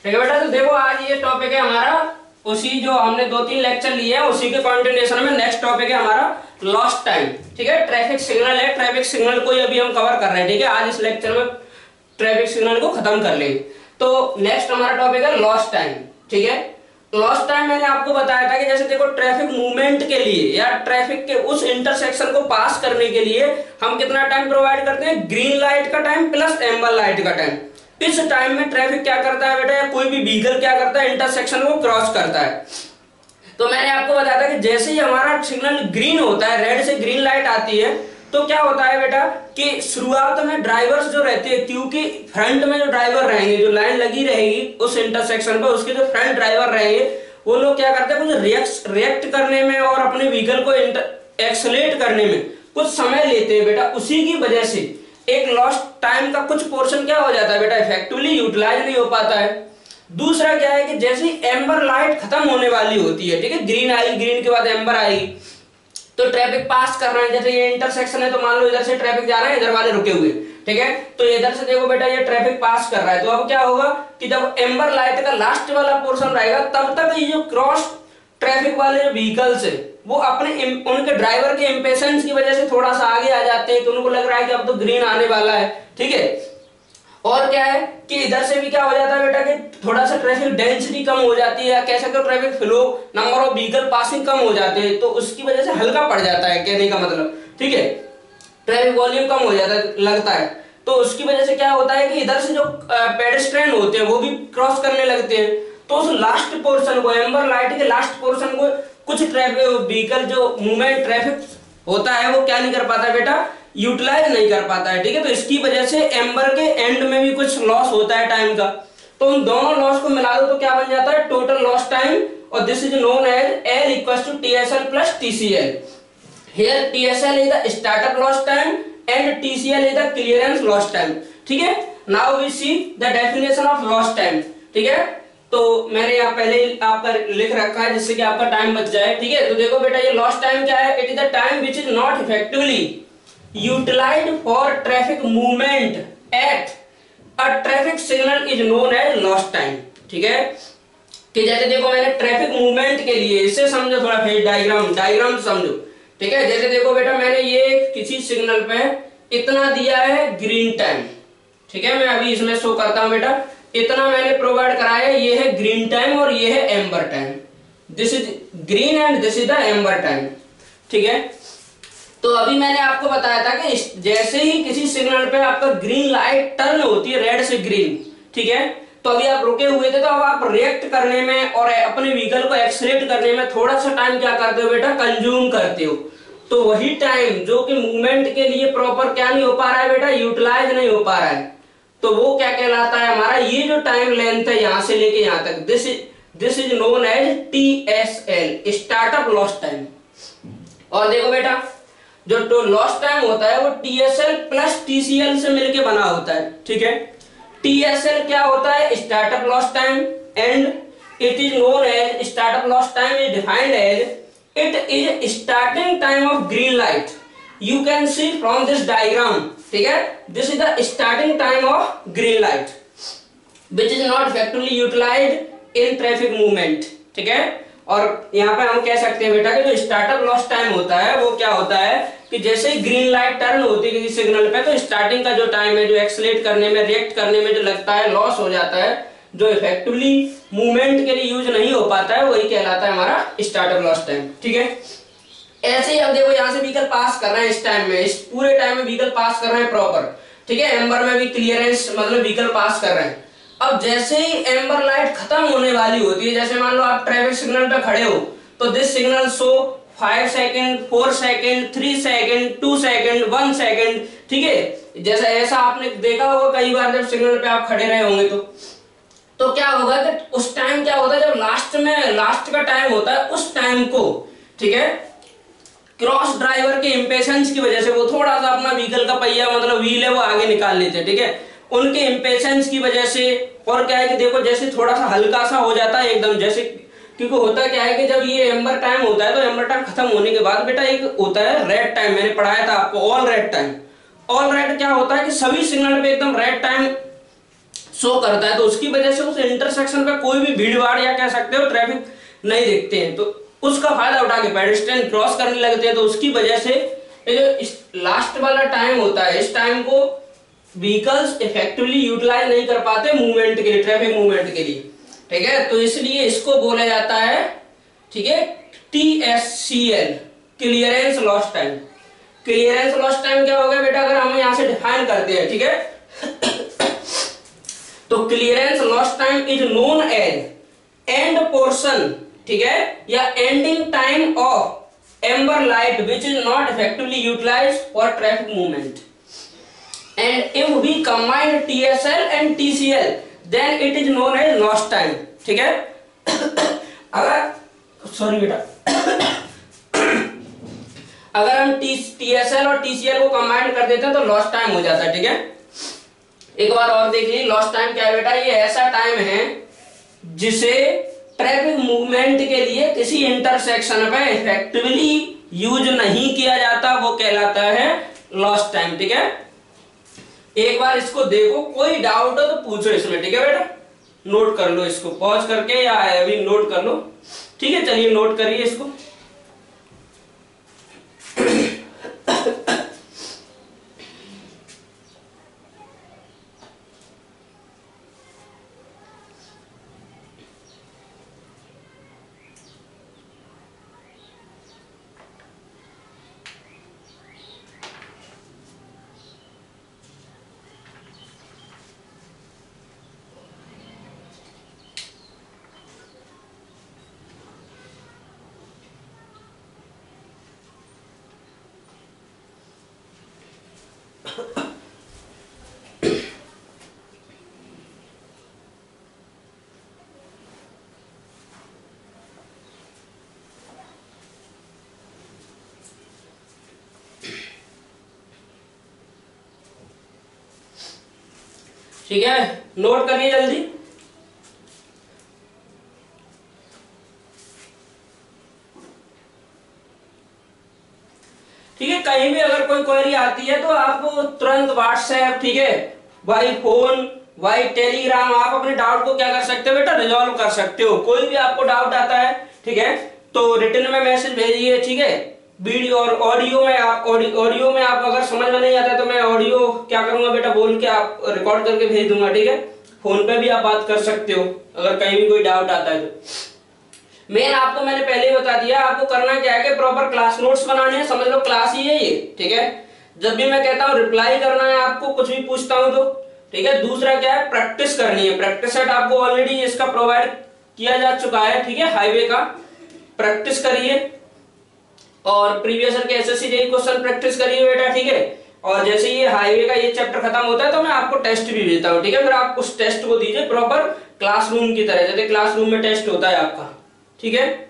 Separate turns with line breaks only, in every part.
ठीक है बेटा, तो देखो आज ये टॉपिक है हमारा, उसी जो हमने 2-3 लेक्चर लिए हैं उसी के कंटिन्यूएशन में नेक्स्ट टॉपिक है हमारा लॉस्ट टाइम। ठीक है, ट्रैफिक सिग्नल है, ट्रैफिक सिग्नल को ही अभी हम कवर कर रहे हैं। ठीक है, आज इस लेक्चर में ट्रैफिक सिग्नल को खत्म कर लेंगे। तो नेक्स्ट हमारा टॉपिक है लॉस्ट टाइम। ठीक है, लॉस्ट टाइम मैंने आपको बताया था कि जैसे देखो ट्रैफिक मूवमेंट के लिए या ट्रैफिक के उस इंटरसेक्शन को पास करने के लिए हम कितना टाइम प्रोवाइड करते हैं, ग्रीन लाइट का टाइम प्लस एम्बर लाइट का टाइम। इस टाइम में ट्रैफिक क्या करता है बेटा, या कोई भी व्हीकल क्या करता है, इंटरसेक्शन को क्रॉस करता है। तो मैंने आपको बताया था कि जैसे ही हमारा सिग्नल ग्रीन होता है, रेड से ग्रीन लाइट आती है, तो क्या होता है बेटा कि शुरुआत में ड्राइवर्स जो रहते हैं, क्योंकि फ्रंट में जो ड्राइवर रहेंगे, जो लाइन लगी रहेगी उस इंटरसेक्शन पर, उसके जो फ्रंट ड्राइवर रहेंगे वो लोग क्या करते हैं, कुछ रिएक्ट करने में और अपने व्हीकल को एक्सेलेरेट करने में कुछ समय लेते हैं बेटा। उसी की वजह से एक लॉस्ट टाइम का कुछ पोर्शन क्या हो जाता है बेटा, इफेक्टिवली यूटिलाइज नहीं हो पाता है। दूसरा क्या है कि जैसे ही एम्बर लाइट खत्म होने वाली होती है, ठीक है, ग्रीन आई, ग्रीन के बाद एम्बर आएगी, तो ट्रैफिक पास कर रहे हैं। जैसे ये इंटरसेक्शन है तो मान लो इधर से ट्रैफिक जा रहा है, इधर वाले रुके हुए, ठीक है, तो इधर से देखो बेटा ये ट्रैफिक पास कर रहा है। तो अब क्या होगा कि जब एम्बर लाइट का लास्ट वाला पोर्शन रहेगा तब तक ये जो क्रॉस ट्रैफिक वाले जो व्हीकल्स है वो अपने उनके ड्राइवर के इंपेशेंस की वजह से थोड़ा सा आगे आ जाते हैं, तो उनको लग रहा है कि अब तो ग्रीन आने वाला है। ठीक है, और क्या है कि इधर से भी क्या हो जाता है बेटा कि थोड़ा सा ट्रैफिक डेंसिटी कम हो जाती है, या कह सकते हो traffic flow, number of vehicle passing कम हो जाते हैं, तो उसकी वजह से हल्का पड़ जाता है, कहने का मतलब। ठीक है, ट्रैफिक वॉल्यूम कम हो जाता है, लगता है, तो उसकी वजह से क्या होता है कि इधर से जो पेडेस्ट्रियन होते हैं वो भी क्रॉस करने लगते हैं। तो उस लास्ट पोर्शन को, एम्बर लाइट के लास्ट पोर्शन को कुछ ट्रैफिक व्हीकल जो मूवमेंट ट्रैफिक होता है वो क्या नहीं कर पाता है बेटा, यूटिलाइज नहीं कर पाता है। ठीक है, तो इसकी वजह से एम्बर के एंड में भी कुछ लॉस होता है टाइम का। तो उन दोनों लॉस को मिला दो तो क्या बन जाता है, टोटल लॉस टाइम, और this is known as L equals to TSL plus TCL। Here TSL is the startup loss time and TCL is the clearance loss time. ठीक है, now we see the definition of loss time. ठीक है, तो मैंने यहाँ पहले आपका लिख रखा है जिससे कि आपका टाइम बच जाए। ठीक है, तो देखो बेटा ये लॉस्ट टाइम क्या है, it is the time which is not effectively utilised for traffic movement at a traffic signal is known as lost time. ठीक है, कि जैसे देखो मैंने ट्रैफिक मूवमेंट के लिए, इससे समझो थोड़ा फेज डायग्राम समझो। ठीक है, जैसे देखो बेटा मैंने ये किसी सिग्नल पे इतना दिया है ग्रीन टाइम। ठीक है, मैं अभी इसमें शो करता हूं बेटा, इतना मैंने प्रोवाइड कराया, ये है ग्रीन टाइम और ये है amber time. This is green and this is the amber time. ठीक है, तो अभी मैंने आपको बताया था कि जैसे ही किसी सिग्नल पे आपका ग्रीन लाइट टर्न होती है रेड से ग्रीन, ठीक है, तो अभी आप रुके हुए थे, तो अब आप रिएक्ट करने में और अपने व्हीकल को एक्सीलरेट करने में थोड़ा सा टाइम क्या करते हो बेटा, कंज्यूम करते हो। तो वही टाइम जो कि मूवमेंट के लिए प्रॉपर क्या नहीं हो पा रहा है बेटा, यूटिलाइज नहीं हो पा रहा है, तो वो क्या कहलाता है हमारा, ये जो टाइम लेंथ है यहां से लेके यहां तक, this is known as TSL, startup lost time. और देखो बेटा जो लॉस्ट टाइम होता है वो TSL प्लस TCL से मिलके बना होता है। ठीक है, TSL क्या होता है, startup lost time, and it is known as startup lost time is defined as it is starting time of green light. You can see from this diagram. ठीक है, this is the starting time of green light which is not effectively utilised in traffic movement. ठीक है, और यहाँ पे हम कह सकते हैं बेटा कि जो स्टार्टअप लॉस टाइम होता है वो क्या होता है कि जैसे ही ग्रीन लाइट टर्न होती है किसी सिग्नल पे, तो स्टार्टिंग का जो टाइम है, जो एक्सीलरेट करने में, रिएक्ट करने में जो लगता है, लॉस हो जाता है, जो इफेक्टिवली मूवमेंट के लिए यूज नहीं हो पाता है, वही कहलाता है हमारा स्टार्टअप लॉस टाइम। ठीक है, ऐसे ही अब देखो यहाँ से व्हीकल पास कर रहे हैं, इस टाइम में, इस पूरे टाइम में व्हीकल पास कर रहे हैं प्रॉपर। ठीक है, एम्बर में भी क्लियरेंस मतलब व्हीकल पास कर रहे हैं। अब जैसे ही एम्बर लाइट खत्म होने वाली होती है, जैसे मान लो आप ट्रैफिक सिग्नल पे खड़े हो, तो this signal show 5 second, 4 second, 3 second, 2 second, 1 second. ठीक है, जैसा ऐसा आपने देखा होगा कई बार जब सिग्नल पे आप खड़े रहे होंगे, तो क्या होगा कि उस टाइम क्या होता है, जब लास्ट का टाइम होता है, उस टाइम को, ठीक है, क्रॉस ड्राइवर के इंपेशेंस की वजह से वो थोड़ा सा अपना व्हीकल का पहिया मतलब व्हील है वो आगे निकाल लेते हैं। ठीक है, उनके इंपेशेंस की वजह से, और क्या है कि देखो जैसे थोड़ा सा हल्का सा हो जाता है एकदम, जैसे क्योंकि होता क्या है कि जब ये एम्बर टाइम होता है तो एम्बर टाइम खत्म होने के बाद बेटा एक होता है रेड टाइम, मैंने पढ़ाया था आपको, all red time. All red क्या होता है कि सभी सिग्नल पे एकदम रेड टाइम शो करता है, तो उसकी वजह से उस इंटरसेक्शन पे कोई भी भीड़ भाड़ या कह सकते हो ट्रैफिक नहीं देखते हैं, तो उसका फायदा उठा के पेडेस्ट्रियन क्रॉस करने लगते हैं। तो उसकी वजह से ये जो लास्ट वाला टाइम होता है, इस टाइम को व्हीकल्स इफेक्टिवली यूटिलाइज नहीं कर पाते मूवमेंट के लिए, ट्रैफिक मूवमेंट के लिए, ठीक है। तो इसलिए इसको बोला जाता है, ठीक है, TSCL, clearance loss time. Clearance loss time क्या होगा बेटा, अगर हम यहां से डिफाइन करते हैं, ठीक है, तो clearance loss time is known as end portion, ठीक है, या ending time of amber light which is not effectively utilise for traffic movement. And if we combine TSL and TCL then it is known as loss time, ठीक है। अगर sorry बेटा अगर हम TSL और TCL को कंबाइन कर देते हैं तो लॉस टाइम हो जाता है, ठीक है। एक बार और देख लीजिए, लॉस टाइम क्या है बेटा, ये ऐसा टाइम है जिसे ट्रैफिक मूवमेंट के लिए किसी इंटरसेक्शन पे इफेक्टिवली यूज नहीं किया जाता, वो कहलाता है लॉस टाइम, ठीक है। एक बार इसको देखो, कोई डाउट हो तो पूछो इसमें, ठीक है बेटा, नोट कर लो इसको पॉज करके या अभी नोट कर लो, ठीक है। चलिए नोट करिए इसको। ठीक है, नोट करिए जल्दी। ठीक है, कहीं भी अगर कोई क्वेरी आती है तो आप तुरंत व्हाट्सएप, ठीक है, बाई फोन, बाई टेलीग्राम, आप अपने डाउट को क्या कर सकते हो बेटा, रिजॉल्व कर सकते हो। कोई भी आपको डाउट आता है, ठीक है, तो रिटन में मैसेज भेजिए, ठीक है। वीडियो और ऑडियो में आप अगर समझ में नहीं आता तो मैं ऑडियो क्या करूंगा बेटा, बोल के आप रिकॉर्ड करके भेज दूंगा, ठीक है। फोन पे भी आप बात कर सकते हो अगर कहीं भी कोई डाउट आता है तो। मेन आपको मैंने पहले ही बता दिया, आपको करना क्या है कि प्रॉपर क्लास नोट्स बनाने हैं, समझ लो क्लास ही है ये, ठीक है। जब भी मैं कहता हूँ रिप्लाई करना है आपको, कुछ भी पूछता हूं तो, ठीक है। दूसरा क्या है, प्रैक्टिस करनी है। प्रैक्टिस सेट आपको ऑलरेडी इसका प्रोवाइड किया जा चुका है, ठीक है, हाईवे का। प्रैक्टिस करिए और प्रीवियस ईयर के एसएससी जेईई क्वेश्चन प्रैक्टिस करिए बेटा, ठीक है। और जैसे ये हाईवे का ये चैप्टर खत्म होता है तो मैं आपको टेस्ट भी भेजता हूँ, ठीक है। फिर आप उस टेस्ट को दीजिए प्रॉपर क्लासरूम की तरह, जैसे क्लासरूम में टेस्ट होता है आपका, ठीक है।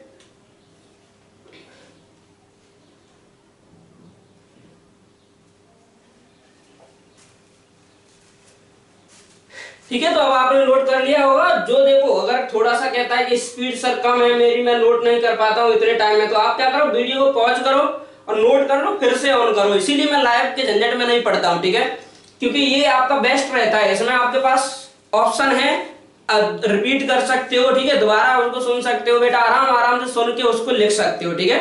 ठीक है, तो अब आपने नोट कर लिया होगा। जो देखो अगर थोड़ा सा कहता है कि स्पीड सर कम है मेरी, मैं नोट नहीं कर पाता हूँ इतने टाइम में, तो आप क्या करो, वीडियो को पॉज करो और नोट कर लो, फिर से ऑन करो। इसीलिए मैं लाइव के झंझट में नहीं पढ़ता हूँ, ठीक है, क्योंकि ये आपका बेस्ट रहता है। इसमें आपके पास ऑप्शन है, रिपीट कर सकते हो, ठीक है, दोबारा उसको सुन सकते हो बेटा, आराम आराम से सुन के उसको लिख सकते हो, ठीक है।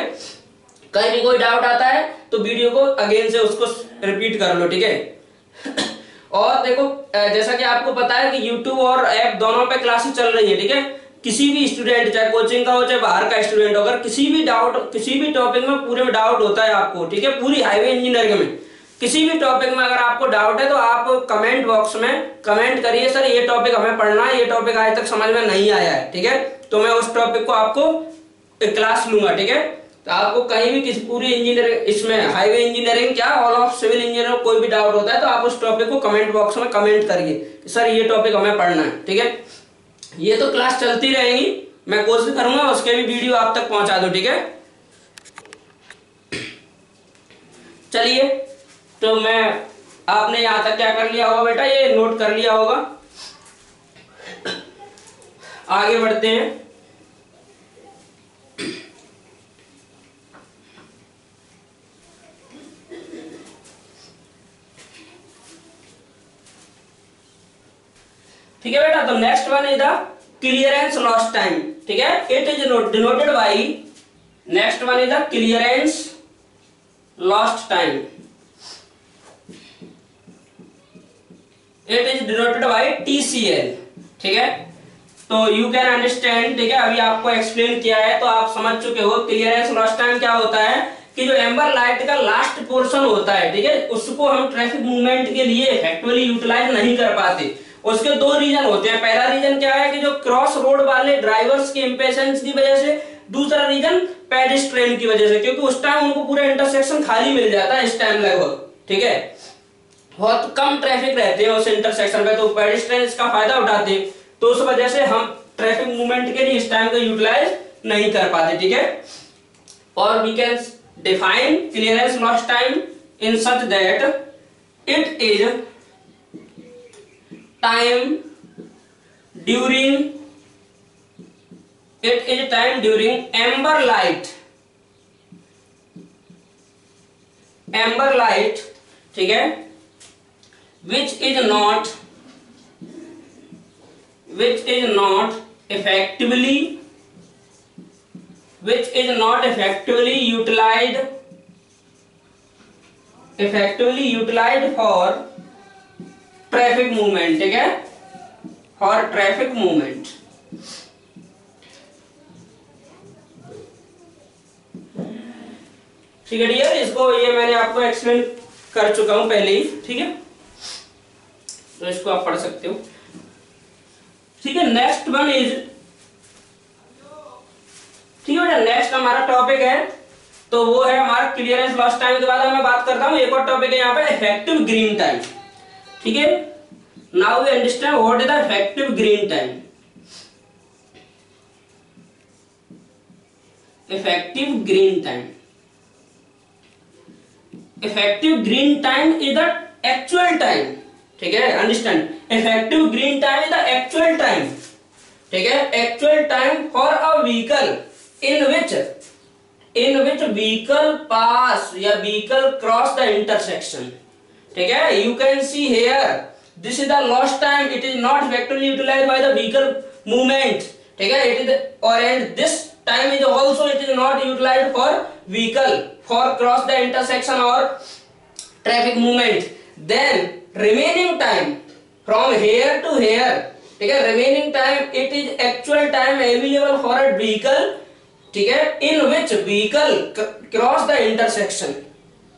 कहीं भी कोई डाउट आता है तो वीडियो को अगेन से उसको रिपीट कर लो, ठीक है। और देखो जैसा कि आपको पता है कि YouTube और ऐप दोनों पे क्लासेस चल रही है, ठीक है। किसी भी स्टूडेंट, चाहे कोचिंग का हो चाहे बाहर का स्टूडेंट हो, अगर किसी भी टॉपिक में पूरे में डाउट होता है आपको, ठीक है, पूरी हाईवे इंजीनियरिंग में किसी भी टॉपिक में अगर आपको डाउट है तो आप कमेंट बॉक्स में कमेंट करिए, सर ये टॉपिक हमें पढ़ना है, ये टॉपिक आज तक समझ में नहीं आया है, ठीक है, तो मैं उस टॉपिक को आपको क्लास लूंगा, ठीक है। तो आपको कहीं भी किसी पूरी इंजीनियरिंग, इसमें हाईवे इंजीनियरिंग क्या ऑल ऑफ सिविल इंजीनियर कोई भी डाउट होता है तो आप उस टॉपिक को कमेंट बॉक्स में कमेंट करिए, सर ये टॉपिक हमें पढ़ना है, ठीक है। ये तो क्लास चलती रहेगी, मैं कोशिश करूंगा उसके भी वीडियो आप तक पहुंचा दो, ठीक है। चलिए, तो मैं आपने यहां तक क्या कर लिया होगा बेटा, ये नोट कर लिया होगा। आगे बढ़ते हैं। ठीक है बेटा। तो next one is the clearance lost time, ठीक है। It is denoted by, next one is the clearance lost time, it is denoted by TCL, ठीक है। तो यू कैन अंडरस्टैंड, ठीक है। अभी आपको एक्सप्लेन किया है तो आप समझ चुके हो क्लियरेंस लॉस्ट टाइम क्या होता है कि जो एम्बर लाइट का लास्ट पोर्शन होता है, ठीक है, उसको हम ट्रैफिक मूवमेंट के लिए इफेक्टिवली यूटिलाइज नहीं कर पाते। उसके दो रीजन होते हैं। पहला रीजन क्या है कि जो क्रॉस रोड वाले ड्राइवर्स की इंपेशेंस की वजह से, दूसरा रीजन पेडेस्ट्रियन की वजह से, क्योंकि उस टाइम उनको पूरा इंटरसेक्शन खाली मिल जाता है इस टाइम लगभग, ठीक है। बहुत कम ट्रैफिक रहते हैं उस इंटरसेक्शन पे, तो पेडेस्ट्रियन इसका फायदा उठाते हैं। तो उस वजह से हम ट्रैफिक मूवमेंट के लिए इस टाइम को यूटिलाइज नहीं कर पाते, ठीक है। और we can define clearance lost time in such that it is time during amber light, ठीक है, which is not effectively utilized for traffic movement, ठीक है, for traffic movement। ठीक है डियर, इसको ये मैंने आपको एक्सप्लेन कर चुका हूं पहले ही, ठीक है, तो इसको आप पढ़ सकते हो, ठीक है। नेक्स्ट वन इज, ठीक है बेटा, नेक्स्ट हमारा टॉपिक है तो वो है हमारा क्लियरेंस लॉस्ट टाइम के बाद मैं बात करता हूं एक और टॉपिक है यहाँ पे इफेक्टिव ग्रीन टाइम, ठीक है। Now we understand what is the effective green time. Effective green time, effective green time is the actual time, ठीक है, understand. Effective green time is the actual time, ठीक है, actual time for a vehicle in which vehicle pass या vehicle cross the intersection, ठीक है। You can see here this is the lost time, it is not effectively utilized by the vehicle movement, ठीक है। It is, or and this time is also it is not utilized for vehicle for cross the intersection or traffic movement। Then remaining time from here to here, ठीक है, remaining time it is actual time available for a vehicle, ठीक है, in which vehicle cross the intersection,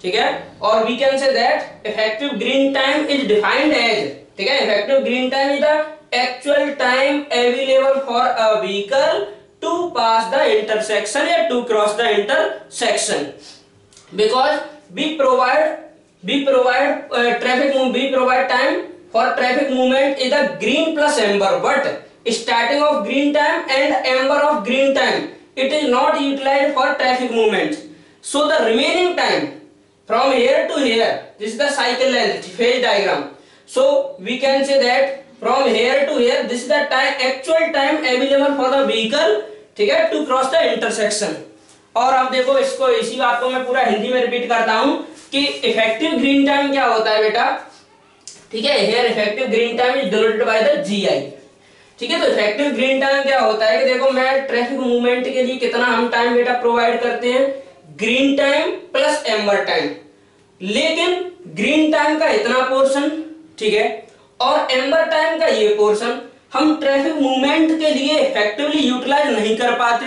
ठीक है। और we can say that effective green time is defined as, ठीक है, effective green time is the actual time available for a vehicle to pass the intersection या to cross the intersection, because we provide time for traffic movement is the green plus amber, but starting of green time and amber of green time it is not utilized for traffic movement. So the remaining time from here to here, this is the cycle length phase diagram. So we can say that from here to here this is the time, actual time available for the vehicle, ठीक है, to cross the intersection। और अब देखो इसको, इसी बात को मैं पूरा हिंदी में रिपीट करता हूं कि इफेक्टिव ग्रीन टाइम क्या होता है बेटा, ठीक है। here effective green time is denoted by the GI, ठीक है। तो इफेक्टिव ग्रीन टाइम क्या होता है कि देखो मैं ट्रैफिक मूवमेंट के लिए कितना हम टाइम बेटा प्रोवाइड करते हैं, green time plus amber time, लेकिन ग्रीन टाइम का इतना पोर्शन, ठीक है, और एम्बर टाइम का ये पोर्शन हम ट्रैफिक मूवमेंट के लिए इफेक्टिवली यूटिलाइज नहीं कर पाते।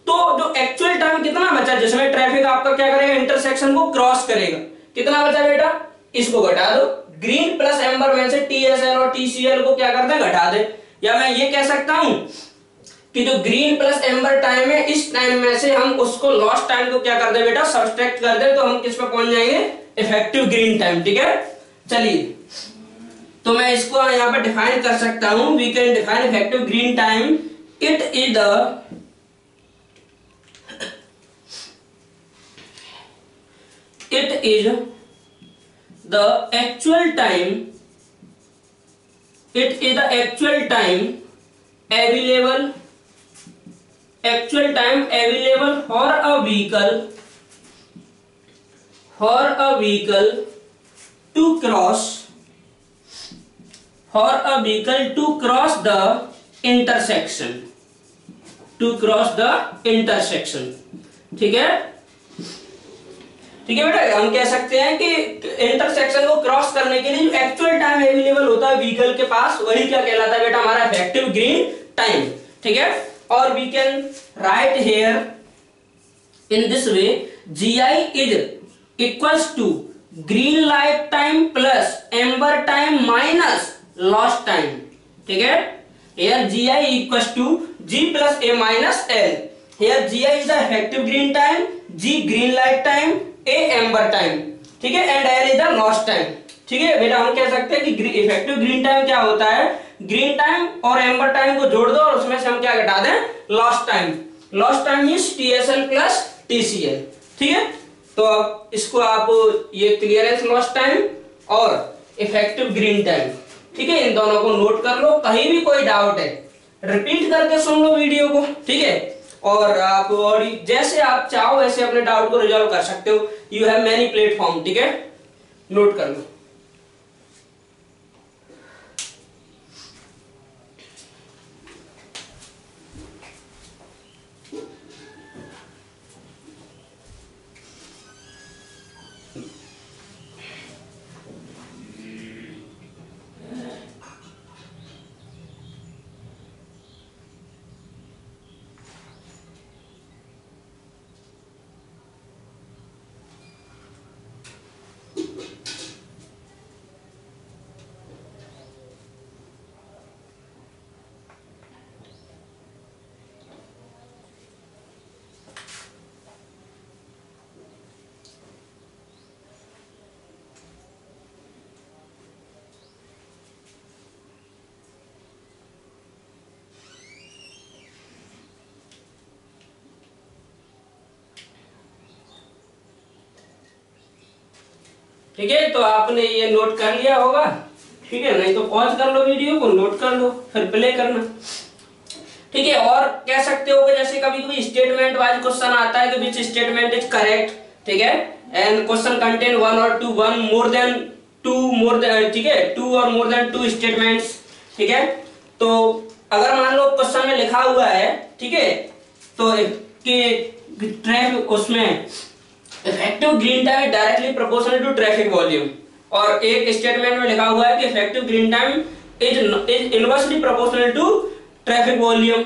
तो जो एक्चुअल टाइम कितना बचा जिसमें ट्रैफिक आपका क्या करेगा, इंटरसेक्शन को क्रॉस करेगा, कितना बचा बेटा, इसको घटा दो। ग्रीन प्लस एम्बर में से TSL और TCL को क्या करते हैं, घटा दे। या मैं ये कह सकता हूं कि जो ग्रीन प्लस एम्बर टाइम है इस टाइम में से हम उसको लॉस्ट टाइम को क्या कर दे बेटा, सब्सट्रैक्ट कर दे, तो हम किस पे पहुंच जाएंगे, इफेक्टिव ग्रीन टाइम, ठीक है। चलिए तो मैं इसको यहां पे डिफाइन कर सकता हूं, we can define effective green time, it is the actual time available for a vehicle to cross for a vehicle to cross the intersection, to cross the intersection। ठीक है, ठीक है बेटा, हम कह सकते हैं कि इंटरसेक्शन को क्रॉस करने के लिए जो एक्चुअल टाइम अवेलेबल होता है व्हीकल के पास, वही क्या कहलाता है बेटा, हमारा इफेक्टिव ग्रीन टाइम। ठीक है, और we can write here in this way, GI is equals to green light time plus amber time minus lost time. ठीक है, here GI equals to G plus A minus L। here GI is the effective green time, G green light time, A amber time। ठीक है, and L is the lost time। ठीक है बेटा, हम कह सकते हैं कि इफेक्टिव ग्रीन टाइम क्या होता है, ग्रीन टाइम और एम्बर टाइम को जोड़ दो और उसमें से हम क्या घटा दें, lost time. Lost time means TSL plus TCL। ठीक है, तो अब इसको आप ये क्लियरेंस लॉस्ट टाइम और इफेक्टिव ग्रीन टाइम, ठीक है, इन दोनों को नोट कर लो। कहीं भी कोई डाउट है रिपीट करके सुन लो वीडियो को। ठीक है, और आप और जैसे आप चाहो वैसे अपने डाउट को रिजॉल्व कर सकते हो। You have many platform. ठीक है, नोट कर लो। ठीक है, तो आपने ये नोट कर लिया होगा। ठीक है, नहीं तो पॉज कर लो वीडियो को, नोट कर लो, फिर प्ले करना। ठीक है, और कह सकते हो कि जैसे कभी कभी स्टेटमेंट वाइज क्वेश्चन आता है कि विच स्टेटमेंट इज करेक्ट। ठीक है, एंड क्वेश्चन कंटेन वन और two, one more than two, ठीक है, टू और मोर देन टू स्टेटमेंट्स। ठीक है, तो अगर मान लो क्वेश्चन में लिखा हुआ है, ठीक है, तो कि ट्रैफिक उसमें effective green time directly proportional to traffic volume, और एक स्टेटमेंट में लिखा हुआ है कि effective green time is inversely proportional to traffic volume.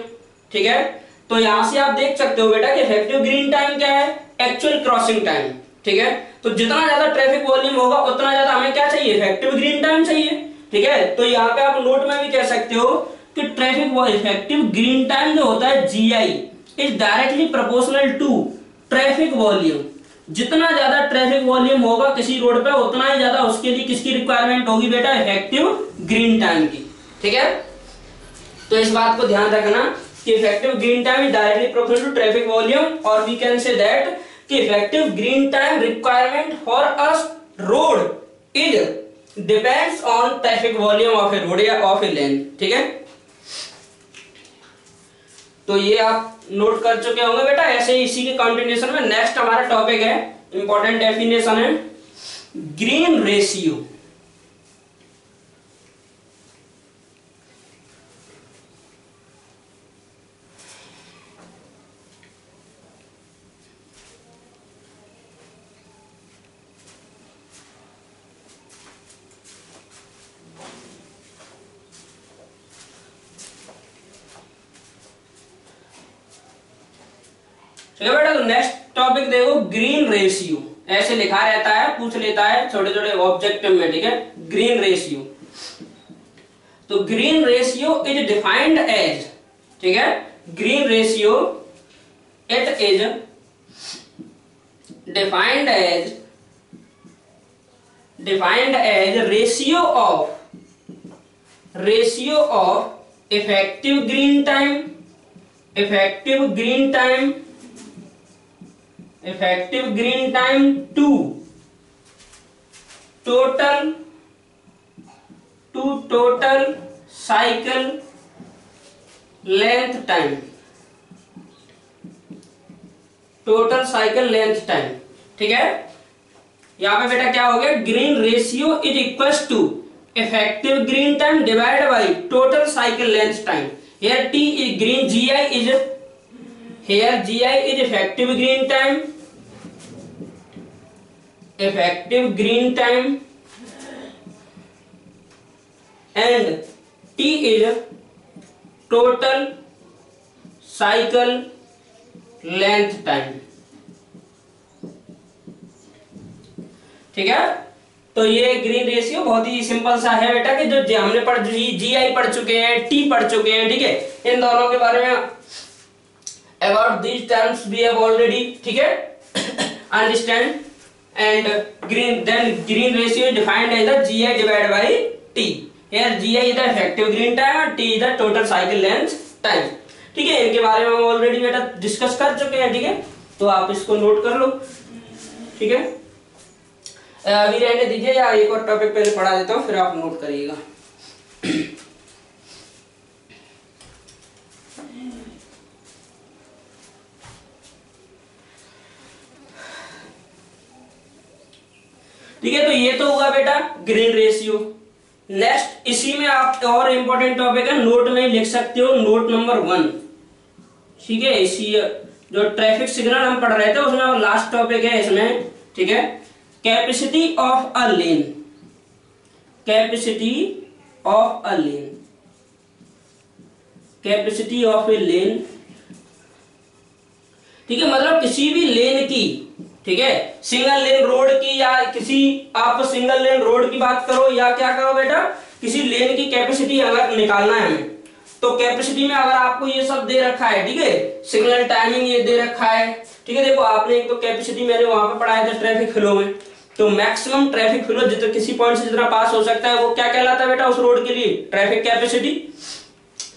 ठीक है, तो यहां से आप देख सकते हो बेटा कि इफेक्टिव ग्रीन टाइम क्या है, एक्चुअल क्रॉसिंग टाइम। ठीक है, तो जितना ज्यादा ट्रैफिक वॉल्यूम होगा उतना ज्यादा हमें क्या चाहिए, इफेक्टिव ग्रीन टाइम चाहिए। ठीक है, तो यहाँ पे आप नोट में भी कह सकते हो कि ट्रैफिक इफेक्टिव ग्रीन टाइम जो होता है GI is directly proportional to traffic volume. जितना ज्यादा ट्रैफिक वॉल्यूम होगा किसी रोड पे, उतना ही ज्यादा उसके लिए किसकी रिक्वायरमेंट होगी बेटा, इफेक्टिव ग्रीन टाइम की। ठीक है, तो इस बात को ध्यान रखना कि effective green time is directly proportional to traffic volume, और वी कैन से दैट कि effective green time requirement for a road is depends on traffic volume of a road या ऑफ ए लेन। ठीक है, तो ये आप note कर चुके होंगे बेटा। ऐसे ही इसी के कंटिन्यूएशन में नेक्स्ट हमारा टॉपिक है, इंपॉर्टेंट डेफिनेशन है ग्रीन रेशियो। चलो बेटा, तो नेक्स्ट टॉपिक देखो ग्रीन रेशियो। ऐसे लिखा रहता है, पूछ लेता है छोटे छोटे ऑब्जेक्टिव में। ठीक है, ग्रीन रेशियो, तो green ratio is defined as, ठीक है, green ratio it is defined as ratio of effective green time to total cycle length time, total cycle length time. ठीक है, यहां पे बेटा क्या हो गया, green ratio is equals to effective green time divided by total cycle length time. Here T is green, GI is effective green time, and T is total cycle length time. ठीक है, तो ये ग्रीन रेशियो बहुत ही simple सा है बेटा कि जो हमने जीआई पढ़ चुके हैं, टी पढ़ चुके हैं, ठीक है, इन दोनों के बारे में about these terms we have already, ठीक है, understand. And green ratio defined as the GI divided by T. Here GI is the effective green time और T is the total cycle length time. ठीक है, इनके बारे में हम already बेटा डिस्कस कर चुके हैं. ठीक है, तो आप इसको नोट कर लो. ठीक है, अभी रहने दीजिए या एक और टॉपिक पहले पढ़ा देता हूं, फिर आप नोट करिएगा. ठीक है, तो ये तो हुआ बेटा ग्रीन रेशियो. नेक्स्ट इसी में आप और इंपॉर्टेंट टॉपिक है, नोट में लिख सकते हो, नोट नंबर 1. ठीक है, इसी जो ट्रैफिक सिग्नल हम पढ़ रहे थे उसमें लास्ट टॉपिक है इसमें. ठीक है, capacity of a lane, capacity of a lane, capacity of a lane. ठीक है, मतलब किसी भी लेन की, ठीक है, सिंगल लेन रोड की या किसी आप सिंगल लेन रोड की बात करो या क्या करो बेटा, किसी लेन की कैपेसिटी अगर निकालना है हमें, तो कैपेसिटी में अगर आपको ये सब दे रखा है, ठीक है, सिग्नल टाइमिंग ये दे रखा है. ठीक है, देखो आपने एक तो कैपेसिटी मैंने वहां पे पढ़ाया था ट्रैफिक फ्लो में, तो मैक्सिमम ट्रैफिक फ्लो जितना किसी पॉइंट से जितना पास हो सकता है वो क्या कहलाता है बेटा उस रोड के लिए, ट्रैफिक कैपेसिटी.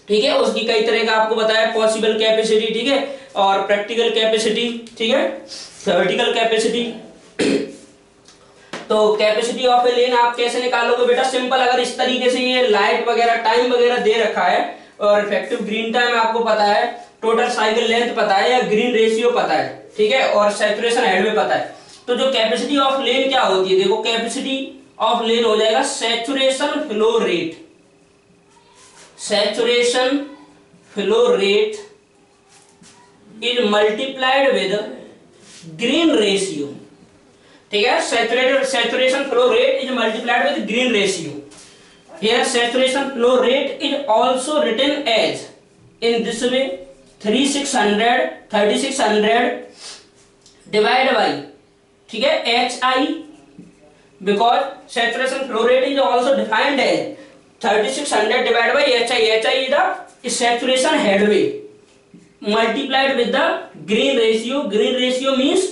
ठीक है, उसकी कई तरह का आपको बताया, पॉसिबल कैपेसिटी, ठीक है, और प्रैक्टिकल कैपेसिटी, ठीक है, थ्योरेटिकल कैपेसिटी. तो कैपेसिटी ऑफ ए लेन आप कैसे निकालोगे बेटा, सिंपल, अगर इस तरीके से ये लाइट वगैरह टाइम वगैरह दे रखा है और इफेक्टिव ग्रीन टाइम आपको पता है, टोटल साइकिल लेंथ पता है या ग्रीन रेशियो पता है, ठीक है, और सैचुरेशन हेडवे पता है, तो जो कैपेसिटी ऑफ लेन क्या होती है, देखो कैपेसिटी ऑफ लेन हो जाएगा saturation flow rate. Saturation flow rate is multiplied with green ratio. ठीक है, saturation flow rate is multiplied with green ratio. Here saturation flow rate is also written as in this way 3600 divide by, ठीक है, HI, because saturation flow rate is also defined as 3600 divided by HI. HI is the saturation headway multiplied with the green ratio. Green ratio means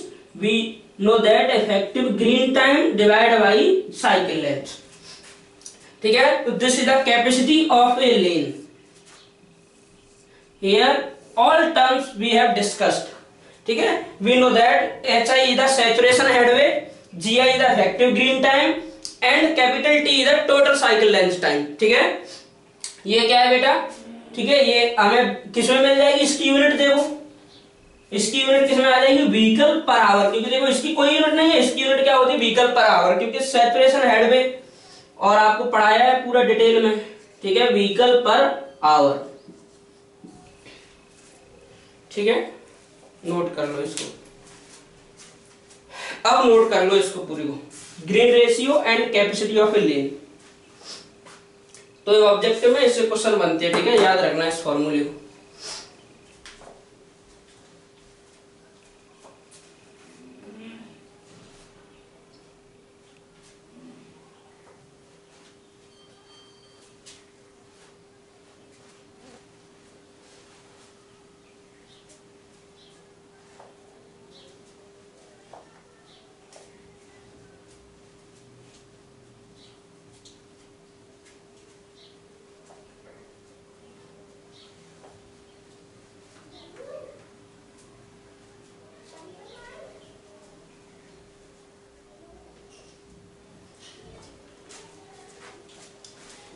we know that effective green time divided by cycle length. ठीक है, तो this is the capacity of a lane. Here all terms we have discussed. ठीक है, we know that HI is the saturation headway, GI is the effective green time, and capital T is the total cycle length time. ठीक है, ये क्या है बेटा, ठीक है, ये हमें किसमें मिल जाएगी, इसकी यूनिट देखो, इसकी यूनिट किसमें आ जाएगी, व्हीकल पर आवर, क्योंकि देखो इसकी कोई यूनिट नहीं है, इसकी यूनिट क्या होती है, व्हीकल पर आवर, क्योंकि सैचुरेशन हेडवे और आपको पढ़ाया है पूरा डिटेल में. ठीक है, व्हीकल पर आवर. ठीक है, नोट कर लो इसको, अब नोट कर लो इसको पूरी को, green ratio and capacity of a lane. तो ऑब्जेक्टिव में इससे क्वेश्चन बनते हैं. ठीक है, याद रखना इस फॉर्मूले को.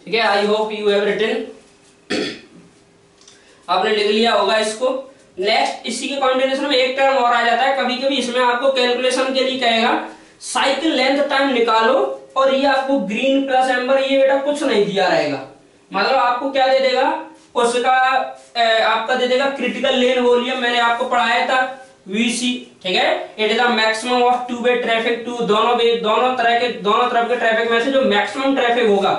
ठीक है, I hope you have written, आपने लिख लिया होगा इसको. नेक्स्ट इसी के कॉन्टिन्यूएशन में एक टर्म और आ जाता है कभी कभी, इसमें आपको कैलकुलेशन के लिए कहेगा साइकिल लेंथ टाइम निकालो और ये आपको ग्रीन प्लस एम्बर ये बेटा कुछ नहीं दिया रहेगा, मतलब आपको क्या दे देगा उसका आपका दे देगा क्रिटिकल लेन वॉल्यूम, मैंने आपको पढ़ाया था VC, ठीक है। It is the maximum of two way traffic to दोनों तरफ के ट्रैफिक में से जो मैक्सिमम ट्रैफिक होगा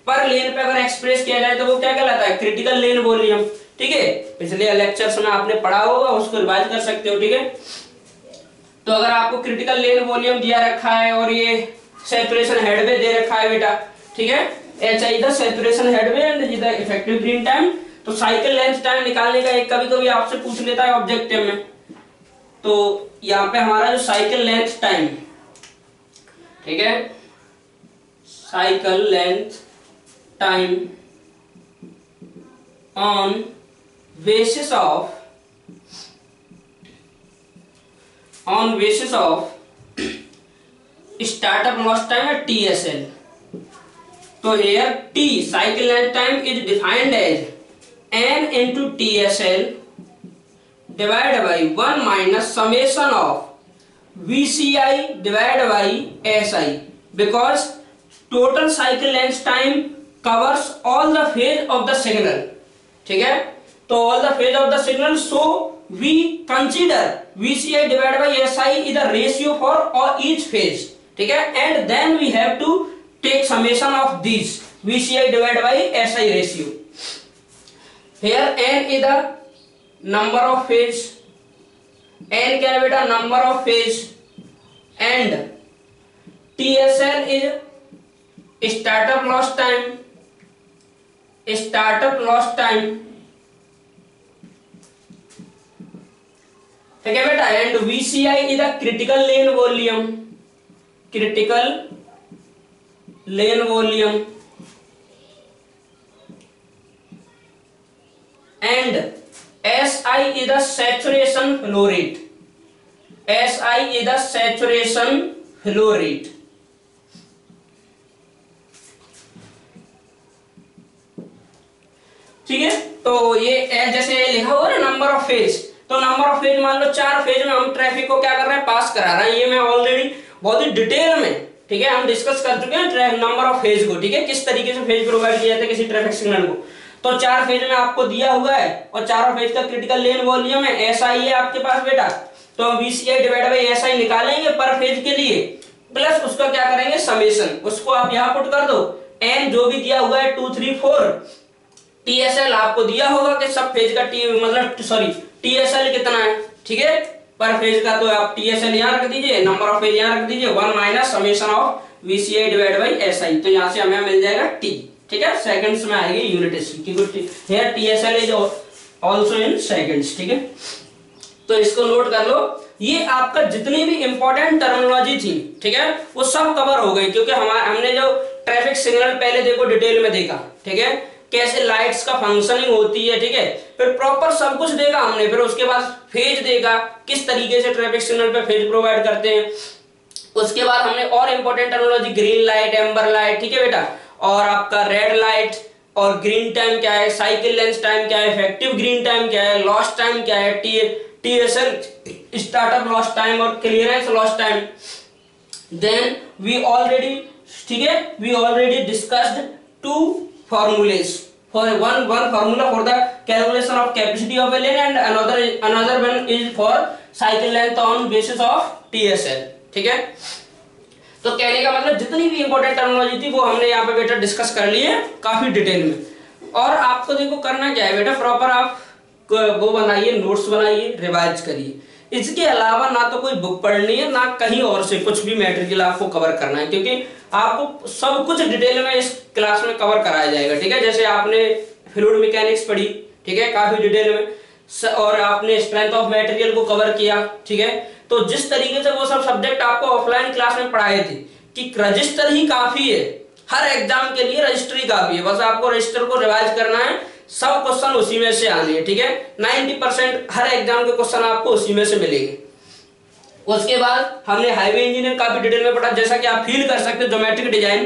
पर लेन पे अगर एक्सप्रेस किया जाए तो वो क्या कहलाता है, क्रिटिकल लेन वॉल्यूम, ठीक है। पिछले लेक्चर्स में आपने पढ़ा होगा, उसको रिवाइज कर सकते हो, ठीक है। तो अगर आपको क्रिटिकल लेन वॉल्यूम दिया रखा है और ये सैचुरेशन हेडवे दे रखा है बेटा, ठीक है, HI the saturation headway and the effective green time, तो साइकिल लेंथ टाइम निकालने का एक कभी-कभी आपसे पूछ लेता है ऑब्जेक्टिव में। तो यहाँ पे हमारा जो साइकिल लेंथ टाइम, ठीक है, cycle length time on basis of startup loss time है TSL। तो here T cycle length time is defined as N into TSL divided by 1 minus summation of VCI divided by SI, because total cycle length time covers all the phase of the signal, ठीक है। तो all the phase of the signal, so we consider VCI divided by SI is the ratio for all each phase, ठीक है, and then we have to take summation of these VCI divided by SI ratio. Here N is the number of phase, N क्या है बेटा, number of phase, and TSL is startup loss time, ठीक है बेटा, and VCI is the critical lane volume, and SI is the saturation flow rate, ठीक है। तो ये जैसे लिखा हुआ है ना नंबर ऑफ फेज, तो नंबर ऑफ फेज मान लो 4 फेज में हम ट्रैफिक को क्या कर रहे हैं, पास करा रहे हैं। ये मैं ऑलरेडी बहुत ही डिटेल में, ठीक है, हम डिस्कस कर चुके हैं नंबर ऑफ फेज को, ठीक है, किस तरीके से फेज प्रोवाइड किया जाता है किसी ट्रैफिक सिग्नल को। तो 4 फेज में आपको दिया हुआ है और चारों फेज का क्रिटिकल लेन वॉल्यूम है SI है आपके पास बेटा। तो हम VCI डिवाइड बाय SI निकालेंगे पर फेज के लिए, प्लस उसका क्या करेंगे समेशन, उसको आप यहाँ पुट कर दो। N जो भी दिया हुआ है 2 3 4, TSL आपको दिया होगा कि सब फेज का TSL कितना है, ठीक है, पर फेज का, तो आप TSL यहाँ रख दीजिए, नंबर ऑफ फेज यहाँ रख दीजिए, 1 minus summation of VCI divide by SI, तो यहाँ से हमें मिल जाएगा T, ठीक है, सेकंड्स में आएगी यूनिट इसकी, here TSL is also in seconds, ठीक है। तो इसको नोट कर लो, ये आपका जितनी भी इंपॉर्टेंट टर्मिनोलॉजी थी, ठीक है, वो सब कवर हो गई, क्योंकि हमने जो ट्रैफिक सिग्नल पहले देखो डिटेल में देखा, ठीक है, कैसे लाइट्स का फंक्शनिंग होती है, ठीक है, फिर प्रॉपर सब कुछ देखा हमने, फिर उसके बाद फेज देखा, किस तरीके से ट्रैफिक सिग्नल पे फेज प्रोवाइड करते हैं। उसके बाद हमने और important terminology, green light, amber light, ठीक है बेटा, और आपका रेड लाइट, और ग्रीन टाइम क्या है, साइकिल लेंथ टाइम क्या है, इफेक्टिव ग्रीन टाइम क्या है, लॉस टाइम क्या है, TSL स्टार्टअप लॉस टाइम और clearance loss time. Then we already, ठीक है, we already discussed 2 formulas, for one formula for the calculation of capacity of a lane and another one is for cycle length on basis of TSL, ठीक है। तो कहने का मतलब जितनी भी इंपॉर्टेंट टर्मिनोलॉजी थी वो हमने यहाँ पे बेटा डिस्कस कर ली है काफी डिटेल में। और आपको देखो करना क्या है बेटा, प्रॉपर आप वो बनाइए, नोट्स बनाइए, रिवाइज करिए। इसके अलावा ना तो कोई बुक पढ़नी है, ना कहीं और से कुछ भी मटेरियल आपको कवर करना है, क्योंकि आपको सब कुछ डिटेल में इस क्लास में कवर कराया जाएगा, ठीक है। जैसे आपने फ्लूइड मैकेनिक्स पढ़ी, ठीक है, काफी डिटेल में, और आपने स्ट्रेंथ ऑफ मटेरियल को कवर किया, ठीक है। तो जिस तरीके से वो सब सब्जेक्ट आपको ऑफलाइन क्लास में पढ़ाए थे कि रजिस्टर ही काफी है, हर एग्जाम के लिए रजिस्टर ही काफी है, बस आपको रजिस्टर को रिवाइज करना है, सब क्वेश्चन उसी में से आने हैं, ठीक है। 90% हर एग्जाम के क्वेश्चन आपको उसी में से मिलेंगे। उसके बाद हमने हाईवे इंजीनियर काफी डिटेल में पढ़ा, जैसा कि आप फील कर सकते हो ज्योमेट्रिक डिजाइन,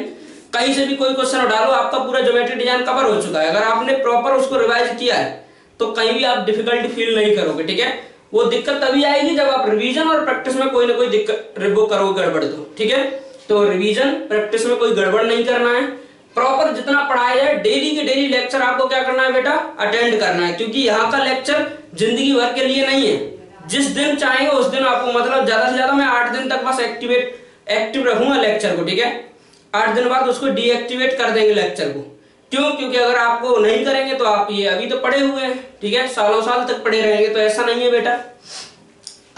कहीं से भी कोई क्वेश्चन डालो आपका पूरा ज्योमेट्रिक डिजाइन कवर हो चुका है। अगर आपने प्रॉपर उसको रिवाइज किया है तो कहीं भी आप डिफिकल्टी फील नहीं करोगे, ठीक है। वो दिक्कत तभी आएगी जब आप रिवीजन और प्रैक्टिस में कोई ना कोई दिक्कत वो करोगे गड़बड़, तो ठीक है। तो रिवीजन प्रैक्टिस में कोई गड़बड़ नहीं करना है, प्रॉपर जितना पढ़ाया जाए डेली के डेली लेक्चर आपको क्या करना है बेटा, अटेंड करना है, क्योंकि यहाँ का लेक्चर जिंदगी भर के लिए नहीं है। जिस दिन चाहेंगे उस दिन आपको मतलब ज्यादा से ज्यादा मैं 8 दिन तक बस एक्टिव रखूंगा लेक्चर को, ठीक है। 8 दिन बाद उसको डीएक्टिवेट कर देंगे लेक्चर को। क्यों? क्योंकि अगर आपको नहीं करेंगे तो आप ये अभी तो पढ़े हुए हैं, ठीक है, सालों साल तक पढ़े रहेंगे, तो ऐसा नहीं है बेटा।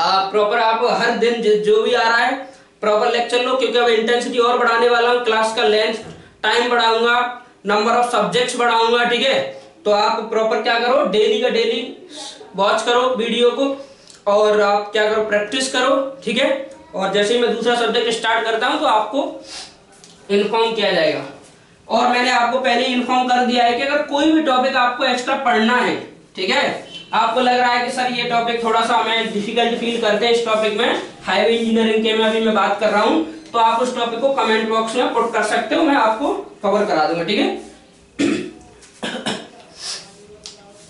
आप प्रॉपर आप हर दिन जो भी आ रहा है प्रॉपर लेक्चर लो, क्योंकि अब इंटेंसिटी और बढ़ाने वाला हूँ, क्लास का लेंथ टाइम बढ़ाऊंगा, नंबर ऑफ सब्जेक्ट्स बढ़ाऊंगा, ठीक है। तो आप प्रॉपर क्या करो, डेली का डेली वॉच करो वीडियो को, और आप क्या करो, प्रैक्टिस करो, ठीक है। और जैसे ही मैं दूसरा सब्जेक्ट स्टार्ट करता हूं तो आपको इन्फॉर्म किया जाएगा। और मैंने आपको पहले इन्फॉर्म कर दिया है कि अगर कोई भी टॉपिक आपको एक्स्ट्रा पढ़ना है, ठीक है, आपको लग रहा है कि सर ये टॉपिक थोड़ा सा हमें डिफिकल्ट फील करते हैं इस टॉपिक में, हाईवे इंजीनियरिंग के में अभी मैं बात कर रहा हूं, तो आप उस टॉपिक को कमेंट बॉक्स में पुट कर सकते हो, मैं आपको कवर करा दूंगा, ठीक है।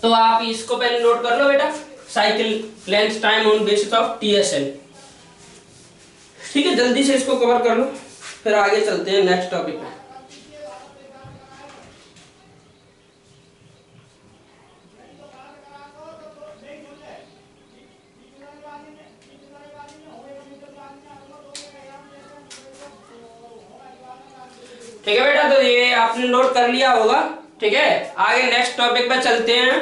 तो आप इसको पहले नोट कर लो बेटा, cycle length time on basis of TSL, ठीक है। जल्दी से इसको कवर कर लो, फिर आगे चलते हैं नेक्स्ट टॉपिक पे। ठीक है बेटा, तो ये आपने नोट कर लिया होगा, ठीक है। आगे नेक्स्ट टॉपिक पे चलते हैं,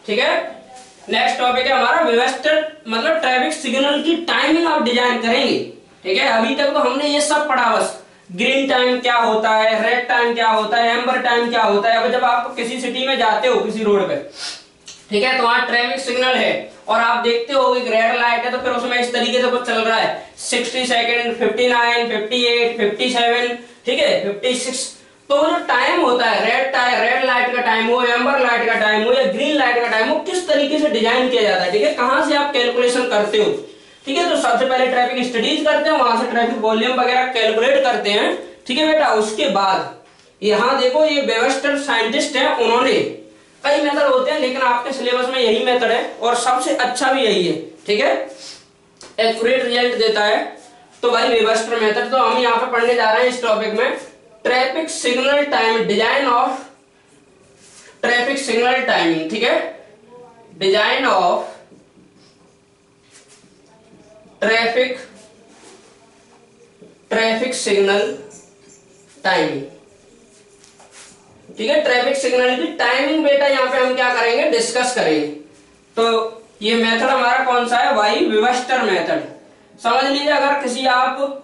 ठीक है। नेक्स्ट टॉपिक है हमारा व्यवस्थित मतलब ट्रैफिक सिग्नल की टाइमिंग आप डिजाइन करेंगे, ठीक है। अभी तक तो हमने ये सब पढ़ा, बस ग्रीन टाइम क्या होता है, रेड टाइम क्या होता है, एम्बर टाइम क्या होता है। अब जब आप किसी सिटी में जाते हो किसी रोड पे, ठीक है, तो वहां ट्रैफिक सिग्नल है और आप देखते हो एक रेड लाइट है, तो फिर उसमें इस तरीके से कुछ चल रहा है 60 सेकंड, 59, 58, 57, ठीक है, 56। तो जो टाइम होता है रेड लाइट का टाइम हो, एम्बर लाइट का टाइम हो या ग्रीन लाइट का टाइम हो, किस तरीके से डिजाइन किया जाता है, ठीक है, कहां से आप कैलकुलेशन करते हो, ठीक है। तो सबसे पहले ट्रैफिक स्टडीज करते हैं, वहां से ट्रैफिक वॉल्यूम वगैरह कैलकुलेट करते हैं, ठीक है बेटा। उसके बाद यहाँ देखो ये वेबस्टर साइंटिस्ट है, उन्होंने कई मेथड होते हैं लेकिन आपके सिलेबस में यही मेथड है और सबसे अच्छा भी यही है, ठीक है, एक्यूरेट रिजल्ट देता है। तो भाई वेबस्टर मेथड, तो हम यहाँ पे पढ़ने जा रहे हैं इस टॉपिक में traffic signal time, design of traffic signal timing, ठीक है, design of traffic signal timing, ठीक है। ट्रैफिक सिग्नल की टाइमिंग बेटा यहाँ पे हम क्या करेंगे, डिस्कस करेंगे। तो ये मेथड हमारा कौन सा है भाई, वेबस्टर मेथड। समझ लीजिए अगर किसी आप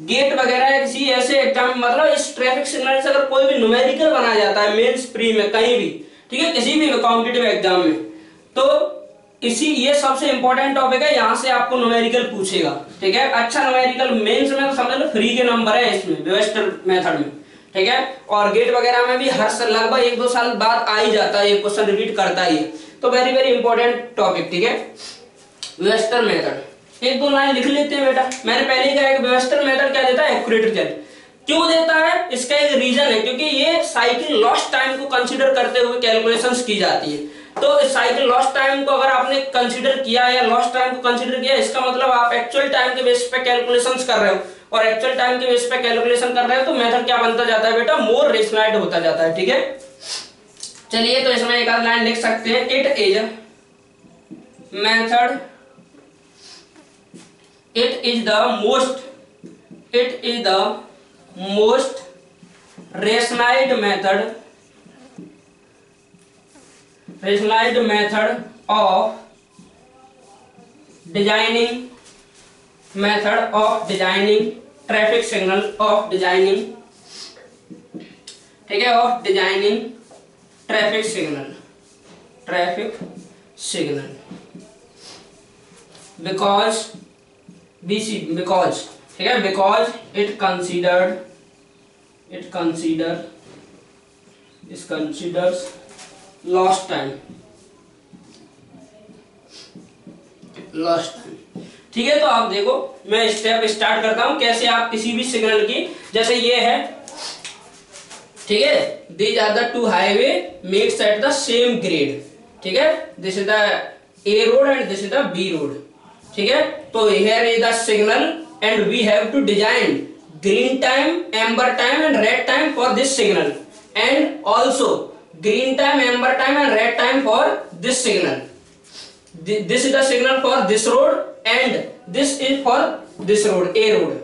गेट वगैरह या किसी ऐसे एग्जाम मतलब इस ट्रैफिक सिग्नल से अगर कोई भी न्यूमेरिकल बनाया जाता है मेंस प्री में कहीं भी, ठीक है, किसी भी कॉम्पिटिटिव एग्जाम में, तो ये सबसे इंपॉर्टेंट टॉपिक है, यहाँ से आपको न्यूमेरिकल पूछेगा, ठीक है। अच्छा न्यूमेरिकल मेंस में तो समझ लो फ्री के नंबर है इसमें वेबस्टर मेथड में, ठीक है। और गेट वगैरह में भी हर लगभग 1-2 साल बाद आ ही जाता है, ये क्वेश्चन रिपीट करता ही है। तो वेरी वेरी इंपॉर्टेंट टॉपिक, ठीक है, वेबस्टर मेथड। 1-2 लाइन लिख लेते हैं बेटा। मैंने पहले ही कहा कि वेबस्टर मेथड क्या देता है, एक्यूरेट रिजल्ट। क्यों देता है, इसका एक रीजन है, क्योंकि ये साइकिल लॉस्ट टाइम को कंसीडर करते हुए कैलकुलेशंस की जाती है। तो साइकिल लॉस्ट टाइम को अगर आपने कंसीडर किया या लॉस्ट टाइम को कंसीडर किया, इसका मतलब आप एक्चुअल टाइम के बेस पे कैलकुलेशंस कर रहे हो, और एक्चुअल टाइम के बेस पे कैलकुलेशन कर रहे हो तो मेथड क्या बनता जाता है बेटा, मोर रेशनलाइज्ड होता जाता है, ठीक है। चलिए तो इसमें एक आध लाइन लिख सकते हैं, it is the most rationalised method of designing traffic signal, ठीक है, of designing traffic signal because ठीक है, because it considers lost time, ठीक है। तो आप देखो मैं स्टेप स्टार्ट करता हूं कैसे आप किसी भी सिग्नल की, जैसे ये है, ठीक है, these are the 2 highway makes at the same grade, ठीक है, this is the A road and this is the B road, ठीक है। तो here is the signal and we have to design green time, amber time and red time for this signal, and also green time, amber time and red time for this signal. This is the signal for this road and this is for this road, A road.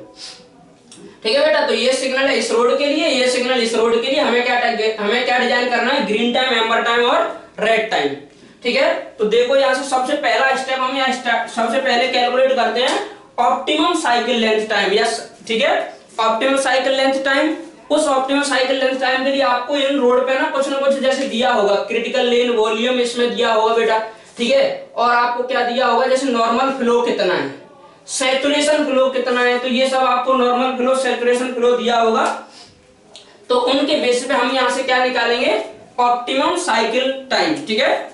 ठीक है बेटा, तो ये signal है इस road के लिए, ये सिग्नल इस रोड के लिए। हमें क्या डिजाइन करना है, ग्रीन टाइम, एम्बर टाइम और रेड टाइम। ठीक है, तो देखो यहाँ से सबसे पहला स्टेप हम यहाँ सबसे पहले कैलकुलेट करते हैं optimum cycle length time. Yes, ठीक है, ऑप्टिमम साइकिल लेंथ टाइम। उस ऑप्टिमम साइकिल लेंथ टाइम के लिए आपको इन रोड पे ना कुछ जैसे दिया होगा, क्रिटिकल लेन वॉल्यूम इसमें दिया होगा बेटा। ठीक है, और आपको क्या दिया होगा, जैसे नॉर्मल फ्लो कितना है, सैचुरेशन फ्लो कितना है, तो ये सब आपको नॉर्मल फ्लो, सैचुरेशन फ्लो दिया होगा। तो उनके बेसिस पे हम यहां से क्या निकालेंगे, ऑप्टिमम साइकिल टाइम। ठीक है,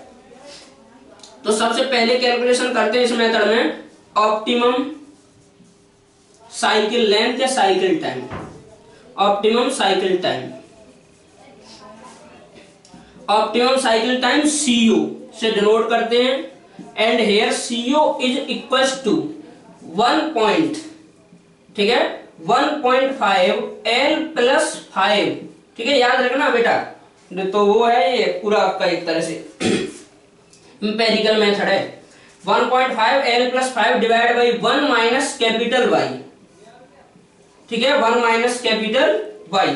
तो सबसे पहले कैलकुलेशन करते हैं इस मेथड में ऑप्टिमम साइकिल लेंथ या cycle time. Optimum cycle time, optimum cycle time CO से डिनोट करते हैं, and here CO is equal to 1 ठीक है 1.5 L प्लस 5। ठीक है, याद रखना बेटा, तो वो है ये पूरा आपका एक तरह से एम्पिरिकल मेथड है। 1.5 L plus 5 divide by 1 minus capital Y। ठीक है, 1 minus capital Y।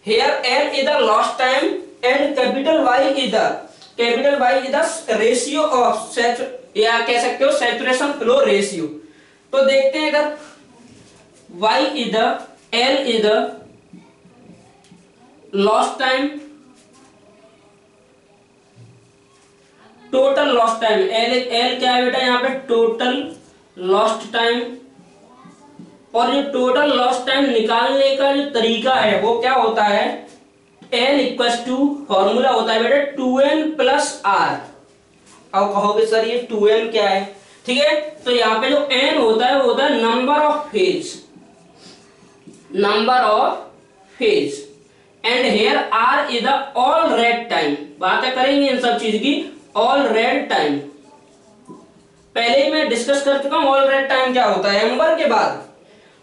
Here L is the lost time and capital Y is the ratio of, या कह सकते हो सैचुरेशन फ्लो रेशियो। तो देखते हैं इधर Y is the, L is the lost time, total lost time. L क्या है बेटा यहाँ पे, टोटल लॉस्ट टाइम। और ये टोटल लॉस्ट टाइम निकालने का जो तरीका है वो क्या होता है, N इक्वल टू फॉर्मूला होता है बेटा 2N प्लस R। अब कहोगे सर ये 2N क्या है, ठीक है, तो यहाँ पे जो N होता है वो होता है number of phase, number of phase, and here R is the all red time. बातें करेंगे इन सब चीज की, ऑल रेड टाइम पहले ही मैं डिस्कस कर चुका हूं। ऑल रेड टाइम क्या होता है, एम्बर के बाद,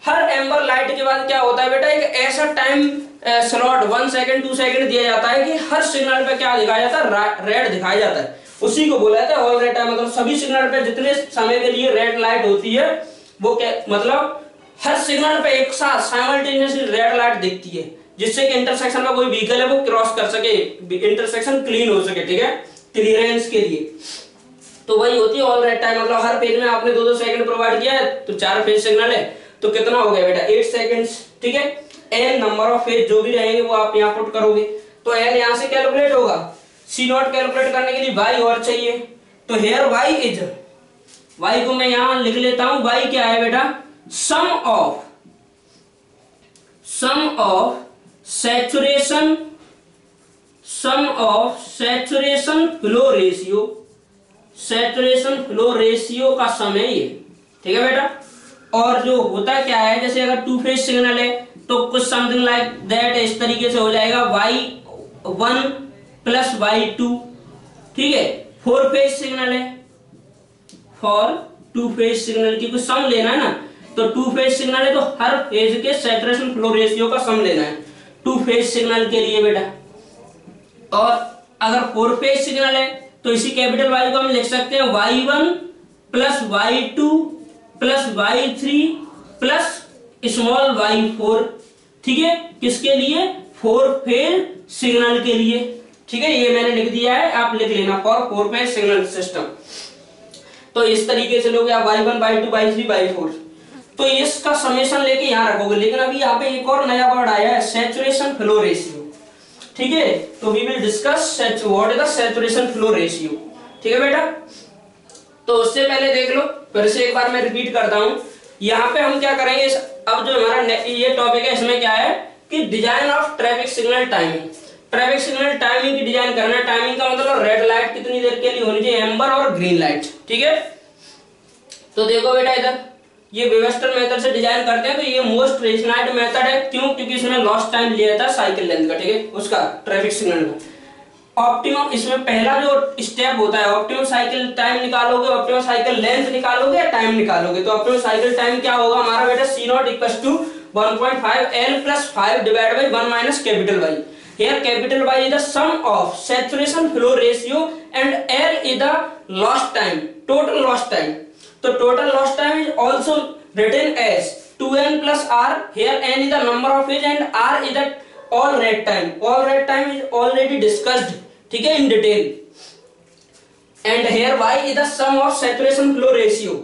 हर एम्बर लाइट के बाद क्या होता है बेटा, एक ऐसा टाइम स्लॉट 1 सेकंड 2 सेकंड दिया जाता है कि हर सिग्नल पे क्या दिखाया जाता है, रेड दिखाया जाता है। उसी को बोला जाता है ऑल रेड टाइम। मतलब सभी सिग्नल पे जितने समय के लिए रेड लाइट होती है वो क्या, मतलब हर सिग्नल पे एक साथ साइमल्टेनियसली रेड लाइट दिखती है, जिससे कि इंटरसेक्शन में कोई व्हीकल है वो क्रॉस कर सके, इंटरसेक्शन क्लीन हो सके। ठीक है, क्लियरेंस के लिए, तो वही होती है ऑल रेड टाइम। मतलब हर पेज में आपने 2-2 सेकंड प्रोवाइड किया है, तो 4 फेज सिग्नल है, तो कितना हो गया बेटा 8 सेकंड्स। ठीक है, N नंबर ऑफ फेज जो भी रहेंगे वो आप यहाँ पुट करोगे, तो N यहाँ से कैलकुलेट होगा। C0 कैलकुलेट करने के लिए Y और चाहिए, तो हेयर Y इज, Y को मैं यहाँ लिख लेता हूं, Y क्या है बेटा, sum of saturation flow ratio, saturation flow ratio का समय ये। ठीक है बेटा, और जो होता क्या है, जैसे अगर 2 फेज सिग्नल है तो कुछ समथिंग लाइक दैट इस तरीके से हो जाएगा, Y1 प्लस Y2। ठीक है, 4 फेज सिग्नल है, फॉर 2 फेज सिग्नल की कुछ सम लेना है ना, तो 2 फेज सिग्नल है तो हर फेज के सैचुरेशन फ्लो रेशियो का सम लेना है 2 फेज सिग्नल के लिए बेटा। और अगर 4 फेज सिग्नल है तो इसी कैपिटल Y को हम लिख सकते हैं Y1 plus Y2 plus Y3 plus small y4। ठीक है, किसके लिए, 4 फेज सिग्नल के लिए। ठीक है, ये मैंने लिख दिया है, आप लिख लेना फॉर 4 फेज सिग्नल सिस्टम। तो इस तरीके से लोगे आप Y1 Y2 Y3 Y4, तो इसका समेशन लेके यहां रखोगे। लेकिन अभी यहाँ पे एक और नया वर्ड आया है, सैचुरेशन फ्लो रेशियो। ठीक है, तो we will discuss what is the saturation flow ratio. ठीक है बेटा, तो उससे पहले देख लो, फिर से एक बार मैं रिपीट करता हूं। यहाँ पे हम क्या करेंगे, अब जो हमारा ये टॉपिक है इसमें क्या है कि design of traffic signal timing. Traffic signal timing की डिजाइन करना है। टाइमिंग का मतलब रेड लाइट कितनी देर के लिए होनी चाहिए, एम्बर और ग्रीन लाइट। ठीक है, तो देखो बेटा इधर ये वेबस्टर मेथड से डिजाइन करते हैं, तो ये मोस्ट रेशनलाइज्ड मेथड है। क्यों, क्योंकि इसमें लॉस्ट टाइम लिया था साइकिल लेंथ का। ठीक है, उसका ट्रैफिक सिग्नल का ऑप्टिमम, इसमें पहला जो स्टेप होता है ऑप्टिमम साइकिल टाइम निकालोगे, ऑप्टिमम साइकिल लेंथ निकालोगे या टाइम निकालोगे। तो ऑप्टिमम साइकिल टाइम क्या होगा हमारा बेटा, C0 equal to 1.5 L plus 5 divided by 1 minus capital Y. Here capital Y is the sum of saturation flow ratio and L is the lost time, total lost time. So total lost time is also written as 2n plus r. Here n is the number of phase and r is the all rate time. All rate time is already discussed, ठीक है, in detail. And here y is the sum of saturation flow ratio.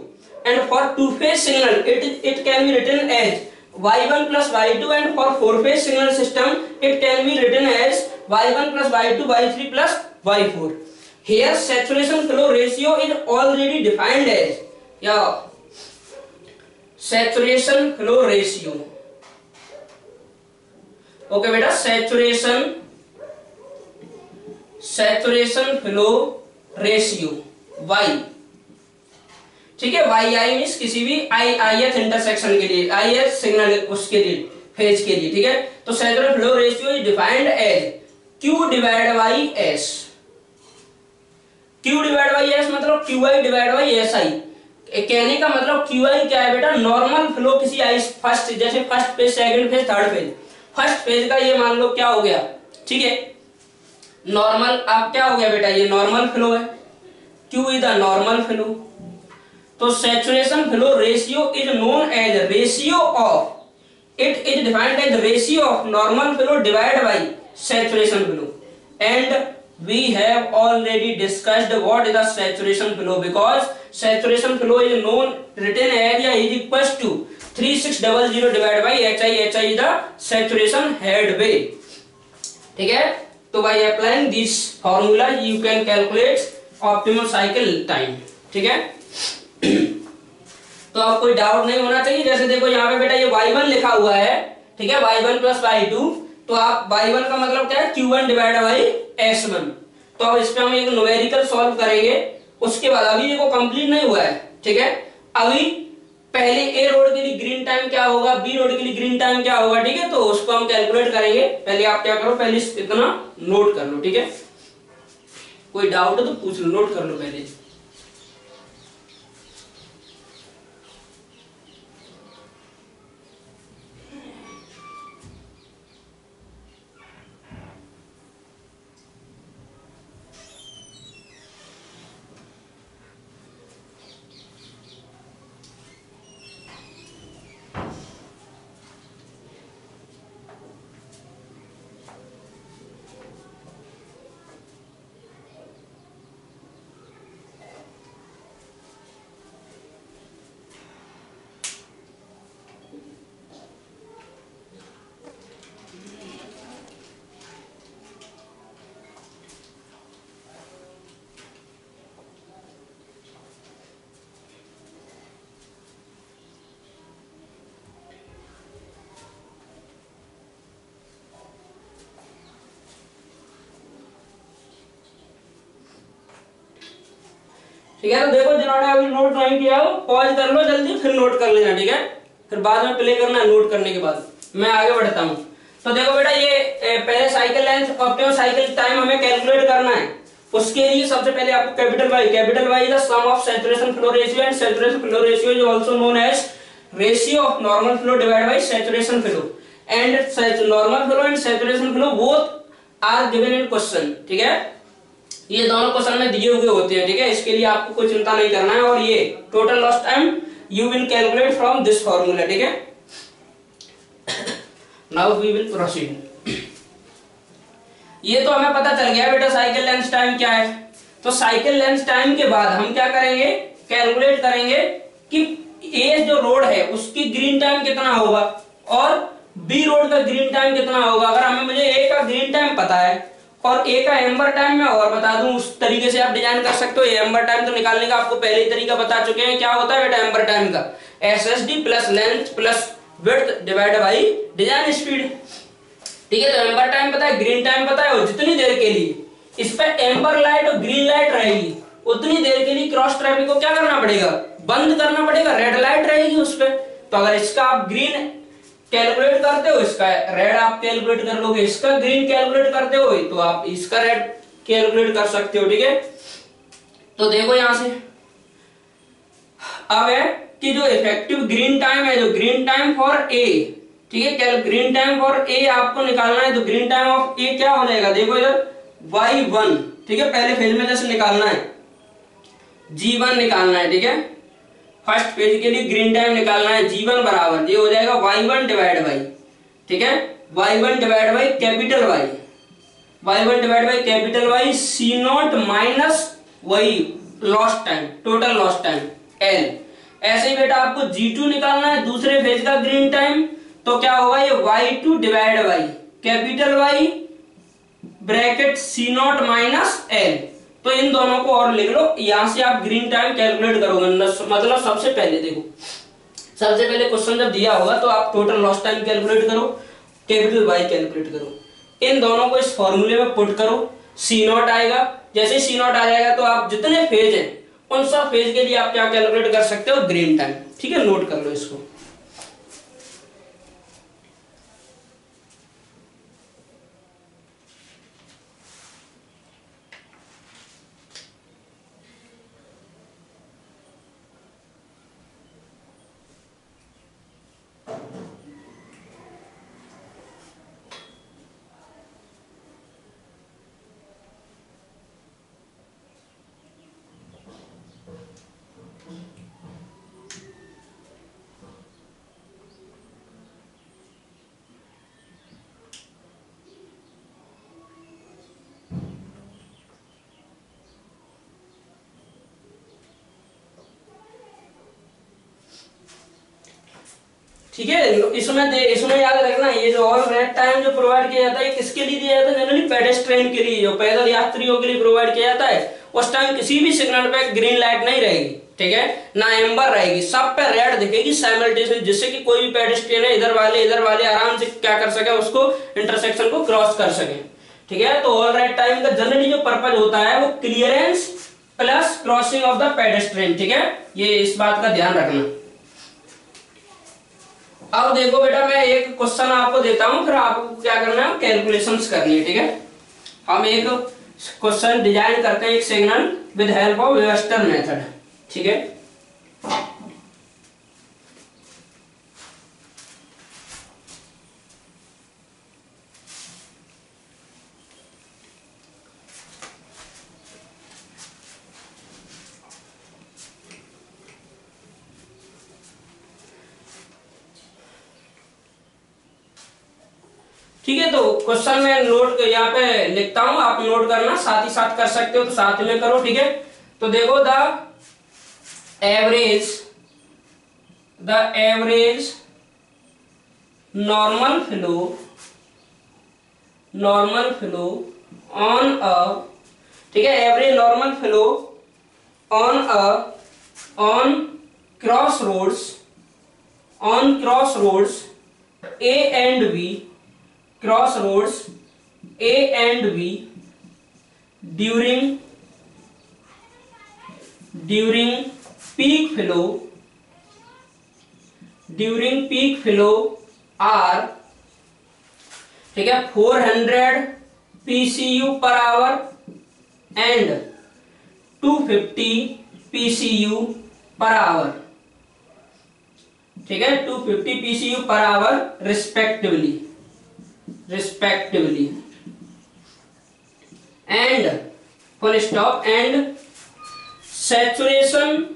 And for two phase signal it can be written as y1 plus y2, and for four phase signal system it can be written as y1 plus y2 y3 plus y4. Here saturation flow ratio is already defined as saturation flow ratio. Okay बेटा, saturation flow ratio y, ठीक है, Y I means किसी भी ith intersection के लिए, ith signal उसके लिए, phase के लिए, ठीक है। तो saturation flow ratio is defined as Q divide by S। Q divide by S मतलब QI डिवाइड बाई SI। कहने का मतलब QI क्या है बेटा, नॉर्मल फ्लो किसी आई फर्स्ट, जैसे first phase, second phase, third phase. First phase का ये मान लो क्या हो गया, ठीक है, नॉर्मल। आप क्या हो गया बेटा, ये नॉर्मल फ्लो है, Q is the normal flow. तो saturation flow ratio is known as ratio of, it is defined as ratio of normal flow divided by saturation flow. And we have already discussed what is the saturation flow, because saturation flow is known, written as is equals to 3600 divided by HI. HI is the saturation head way, ठीक है। तो by applying this formula you can calculate optimum cycle time, ठीक है। तो अब कोई doubt नहीं होना चाहिए। जैसे देखो यहाँ पे बेटा ये y1 लिखा हुआ है, ठीक है, y1 प्लस y2, तो आप y1 का मतलब क्या है, Q1 डिवाइड बाई S1। तो अब इस पे हम एक न्यूमेरिकल सॉल्व करेंगे, उसके बाद अभी देखो कंप्लीट नहीं हुआ है, ठीक है। अभी पहले ए रोड के लिए ग्रीन टाइम क्या होगा, बी रोड के लिए ग्रीन टाइम क्या होगा, ठीक है, तो उसको हम कैलकुलेट करेंगे। पहले आप क्या करो, पहले इतना नोट कर लो, ठीक है, कोई डाउट है तो पूछ लो, नोट कर लो पहले। ठीक है, तो देखो जिन्होंने अभी नोट नहीं किया हो पॉज कर लो जल्दी, फिर नोट कर लेना, ठीक है, फिर बाद में प्ले करना, नोट करने के बाद मैं आगे बढ़ता हूँ। तो देखो बेटा ये पहले cycle length, optimum cycle time हमें कैलकुलेट करना है। उसके लिए सबसे पहले आपको capital Y is the sum of saturation flow ratio, and saturation flow ratio is also known as ratio of normal flow divided by saturation flow. And normal flow and saturation flow both are given in question, ठीक है, ये दोनों question में दिए हुए होते हैं, ठीक है, इसके लिए आपको कोई चिंता नहीं करना है। और ये total loss time you will calculate from this formula, ठीक है। Now we will proceed. ये तो हमें पता चल गया बेटा साइकिल लेंथ टाइम क्या है। तो साइकिल लेंथ टाइम के बाद हम क्या करेंगे, कैलकुलेट करेंगे कि ए जो रोड है उसकी ग्रीन टाइम कितना होगा और बी रोड का ग्रीन टाइम कितना होगा। अगर हमें मुझे ए का ग्रीन टाइम पता है और ए का एम्बर टाइम मैं और बता दूं, उस तरीके से आप डिजाइन कर सकते हो। एम्बर टाइम तो निकालने का आपको पहले ही तरीका बता चुके हैं, क्या होता है बेटा एम्बर टाइम का, SSD plus length plus width divide by design speed, ठीक है। तो एम्बर टाइम पता है, ग्रीन टाइम पता है, और जितनी देर के लिए इस पे एम्बर लाइट और ग्रीन लाइट रहेगी उतनी देर के लिए क्रॉस ट्रैफिक को क्या करना पड़ेगा, बंद करना पड़ेगा, रेड लाइट रहेगी उस पे। तो अगर इसका आप ग्रीन कैलकुलेट करते हो, इसका रेड आप कैलकुलेट कर लोगे, इसका ग्रीन कैलकुलेट करते हो तो आप इसका रेड कैलकुलेट कर सकते हो, ठीक है। तो देखो यहां से अब है कि जो इफेक्टिव ग्रीन टाइम है, जो ग्रीन टाइम फॉर ए, ठीक है। क्या ग्रीन टाइम फॉर ए आपको निकालना है, तो ग्रीन टाइम ऑफ ए क्या हो जाएगा, देखो इधर y1, ठीक है, पहले फेज में जैसे निकालना है g1 निकालना है, ठीक है, फर्स्ट फेज के लिए ग्रीन टाइम निकालना है, g1 बराबर ये हो जाएगा y1 डिवाइड बाई, ठीक है, y1 divide by capital y, y1 divide by capital y C naught minus वही lost time, total lost time l। ऐसे ही बेटा आपको g2 निकालना है, दूसरे फेज का ग्रीन टाइम, तो क्या होगा ये y2 divide by capital Y bracket C naught minus l। तो इन दोनों को और लिख लो, यहां से आप ग्रीन टाइम कैलकुलेट करोगे, मतलब सबसे पहले देखो, सबसे पहले क्वेश्चन जब दिया होगा तो आप टोटल लॉस्ट टाइम कैलकुलेट करो, कैपिटल Y कैलकुलेट करो, इन दोनों को इस फॉर्मूले में पुट करो, सी नॉट आएगा। जैसे सी नॉट आ जाएगा तो आप जितने फेज हैं उन सब फेज के लिए आप क्या कैलकुलेट कर सकते हो, ग्रीन टाइम, ठीक है, नोट कर लो इसको। ठीक है, इसमें याद रखना, ये जो ऑल रेड टाइम जो प्रोवाइड किया जाता है ये किसके लिए दिया जाता है, जनरली पेडेस्ट्रियन के लिए, जो पैदल यात्रियों के लिए प्रोवाइड किया जाता है। उस टाइम किसी भी सिग्नल पे ग्रीन लाइट नहीं रहेगी, ठीक है, ना एम्बर रहेगी, सब पे रेड दिखेगी साइमल्टेनियसली, जिससे कि कोई भी पेडेस्ट्रियन है इधर वाले आराम से क्या कर सके, उसको इंटरसेक्शन को क्रॉस कर सके, ठीक है। तो ऑल रेड टाइम का जनरली जो पर्पज होता है वो clearance plus crossing of the pedestrian, ठीक है, ये इस बात का ध्यान रखना। अब देखो बेटा, मैं एक क्वेश्चन आपको देता हूं, फिर आपको क्या करना है, कैलकुलेशंस करनी है, ठीक है। हम एक क्वेश्चन डिजाइन करते हैं, एक signal with help of Wester method, ठीक है। ठीक है, तो क्वेश्चन में नोट यहाँ पे लिखता हूं, आप नोट करना, साथ ही साथ कर सकते हो तो साथ में करो, ठीक है। तो देखो, the average normal flow on a, ठीक है, average normal flow on cross roads A and B, cross roads A and B during peak flow are, ठीक है, 400 PCU per hour and 250 PCU per hour, ठीक है, 250 PCU per hour respectively, and full stop, and saturation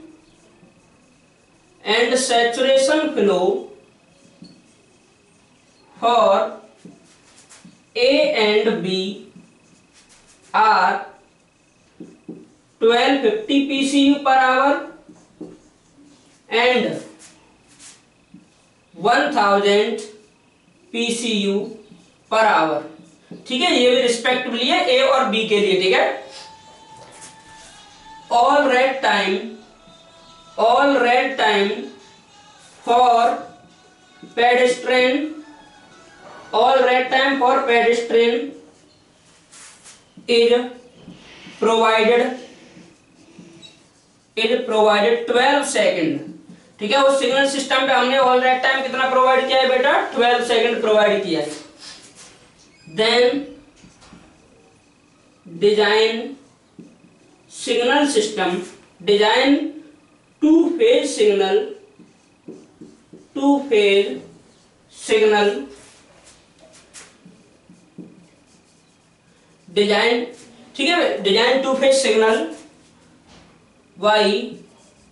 flow for A and B are 1250 PCU per hour and 1000 PCU per hour, ठीक है, ये भी respectively है ए और बी के लिए, ठीक है। All red time for pedestrian is provided 12 second, ठीक है। उस सिग्नल सिस्टम पे हमने ऑल रेड टाइम कितना प्रोवाइड किया है बेटा, 12 सेकेंड प्रोवाइड किया है। Then design signal system, design two phase signal design, ठीक है, design two phase signal by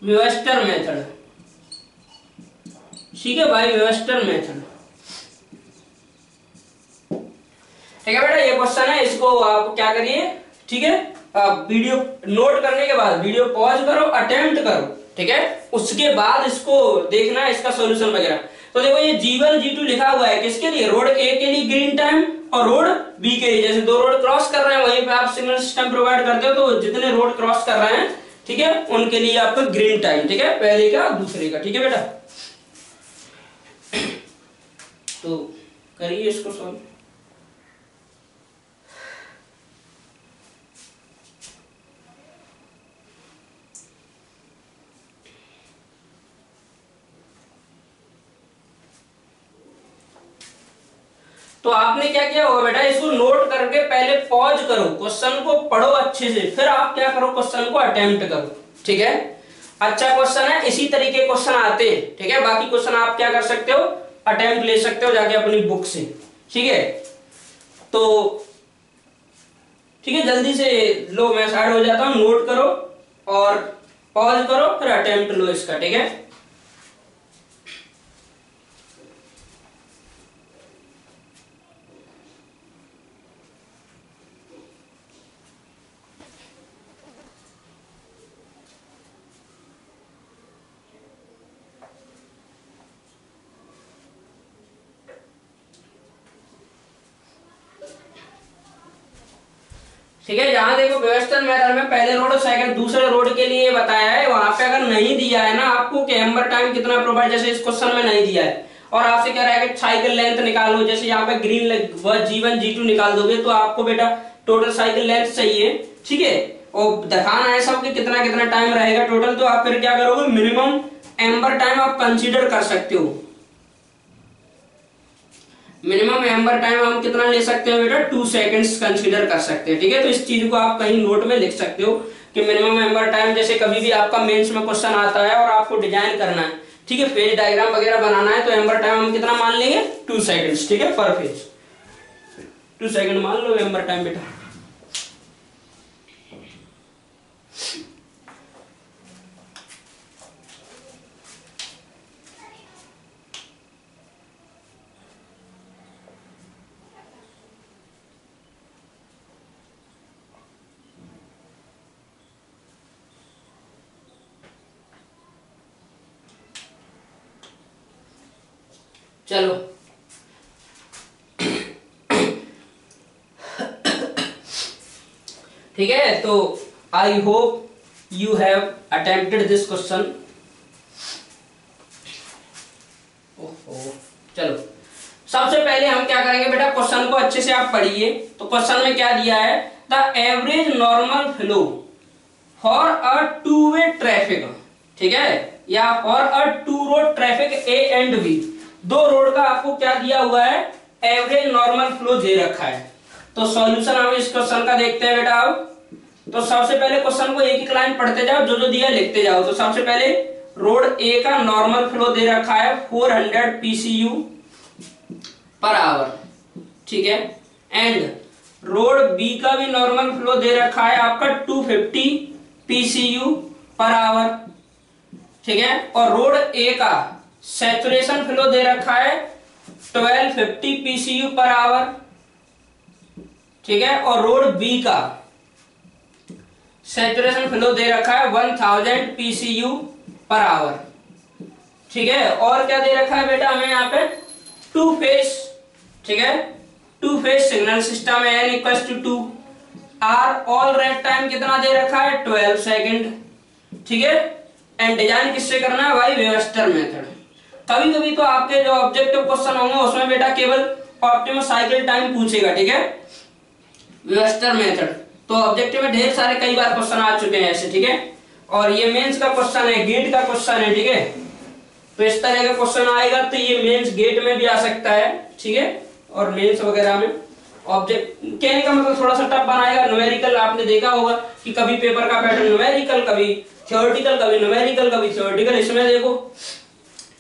Webster method, ठीक है, बाय वेवस्टर मेथड। ठीक है बेटा, ये क्वेश्चन है, इसको आप क्या करिए, ठीक है, वीडियो नोट करने के बाद वीडियो पॉज करो, अटेम्प्ट करो, ठीक है, उसके बाद इसको देखना है इसका सॉल्यूशन वगैरह। तो देखो ये G1 G2 लिखा हुआ है किसके लिए, रोड ए के लिए ग्रीन टाइम और रोड बी के लिए, जैसे दो रोड क्रॉस कर रहे हैं वहीं पे आप सिग्नल सिस्टम प्रोवाइड करते हो, तो जितने रोड क्रॉस कर रहे हैं, ठीक है, उनके लिए आपका ग्रीन टाइम, ठीक है, पहले का दूसरे का, ठीक है बेटा। तो करिए इसको सॉल्व। तो आपने क्या किया होगा बेटा, इसको नोट करके पहले पॉज करो, क्वेश्चन को पढ़ो अच्छे से, फिर आप क्या करो, क्वेश्चन को अटेम्प्ट करो, ठीक है। अच्छा क्वेश्चन है, इसी तरीके क्वेश्चन आते हैं, ठीक है, बाकी क्वेश्चन आप क्या कर सकते हो, अटेम्प्ट ले सकते हो जाके अपनी बुक से, ठीक है। तो ठीक है, जल्दी से लो, मैं स्टार्ट हो जाता हूं, नोट करो और पॉज करो, फिर अटेम्प्ट लो इसका, ठीक है। ठीक है, जहां देखो वेस्टर्न मेथड में पहले रोड और सेकंड दूसरे रोड के लिए बताया है, वहां पे अगर नहीं दिया है ना आपको कि एम्बर टाइम कितना प्रोवाइड, जैसे इस क्वेश्चन में नहीं दिया है और आपसे कह रहा है कि साइकिल लेंथ निकालो, जैसे यहाँ पे ग्रीन G1 G2 निकाल दोगे तो आपको बेटा टोटल साइकिल लेंथ चाहिए, ठीक है, और दिखाना है सबके कितना कितना टाइम रहेगा टोटल। तो आप फिर क्या करोगे, मिनिमम एम्बर टाइम आप कंसीडर कर सकते हो, मिनिमम एम्बर टाइम हम कितना ले सकते हैं बेटा, 2 सेकंड्स कंसीडर कर सकते हैं, ठीक है। तो इस चीज को आप कहीं नोट में लिख सकते हो कि मिनिमम एम्बर टाइम, जैसे कभी भी आपका मेंस में क्वेश्चन आता है और आपको डिजाइन करना है, ठीक है, फेज डायग्राम वगैरह बनाना है, तो एम्बर टाइम हम कितना मान लेंगे, 2 सेकंड्स, ठीक है, पर फेज 2 सेकंड मान लो एम्बर टाइम बेटा। चलो ठीक है, तो आई hope you have attempted this question. चलो सबसे पहले हम क्या करेंगे बेटा, क्वेश्चन को अच्छे से आप पढ़िए। तो क्वेश्चन में क्या दिया है, the average normal flow for a 2 way traffic, ठीक है, या for a 2 road traffic A and B, 2 road का आपको क्या दिया हुआ है, एवरेज नॉर्मल फ्लो दे रखा है। तो सॉल्यूशन हम इस क्वेश्चन का देखते हैं बेटा। अब तो सबसे पहले क्वेश्चन को एक एक लाइन पढ़ते जाओ, जो जो दिया लिखते जाओ। तो सबसे पहले रोड ए का नॉर्मल फ्लो दे रखा है 400 PCU पर आवर, ठीक है, एंड रोड बी का भी नॉर्मल फ्लो दे रखा है आपका 250 PCU पर आवर, ठीक है, और रोड ए का सैचुरेशन फ्लो दे रखा है 1250 PCU पर आवर, ठीक है, और रोड बी का सैचुरेशन फ्लो दे रखा है 1000 PCU पर आवर, ठीक है। और क्या दे रखा है बेटा हमें यहाँ पे, 2 फेज, ठीक है, 2 फेज सिग्नल सिस्टम है, n = 2, R all red time कितना दे रखा है, 12 सेकंड, ठीक है, एंड डिजाइन किससे करना है भाई, वेवस्टर मेथड। कभी कभी तो आपके जो ऑब्जेक्टिव क्वेश्चन होंगे उसमें बेटा केवल ऑप्टिमम साइकिल टाइम पूछेगा, ठीक है, वेवस्टर मेथड। तो ऑब्जेक्टिव में ढेर सारे कई बार क्वेश्चन आ चुके हैं ऐसे, ठीक है, और ये मेंस का क्वेश्चन है, गेट का क्वेश्चन है, ठीक है। तो इस तरह का क्वेश्चन आएगा, तो ये मेंस गेट में भी आ सकता है, ठीक है, और मेंस वगैरह में ऑब्जेक्ट कहने का मतलब थोड़ा सा टफ बनाएगा। न्यूमेरिकल आपने देखा होगा कि कभी पेपर का पैटर्न न्यूमेरिकल, कभी थ्योरेटिकल, कभी न्यूमेरिकल, कभी थ्योरेटिकल। इसमें देखो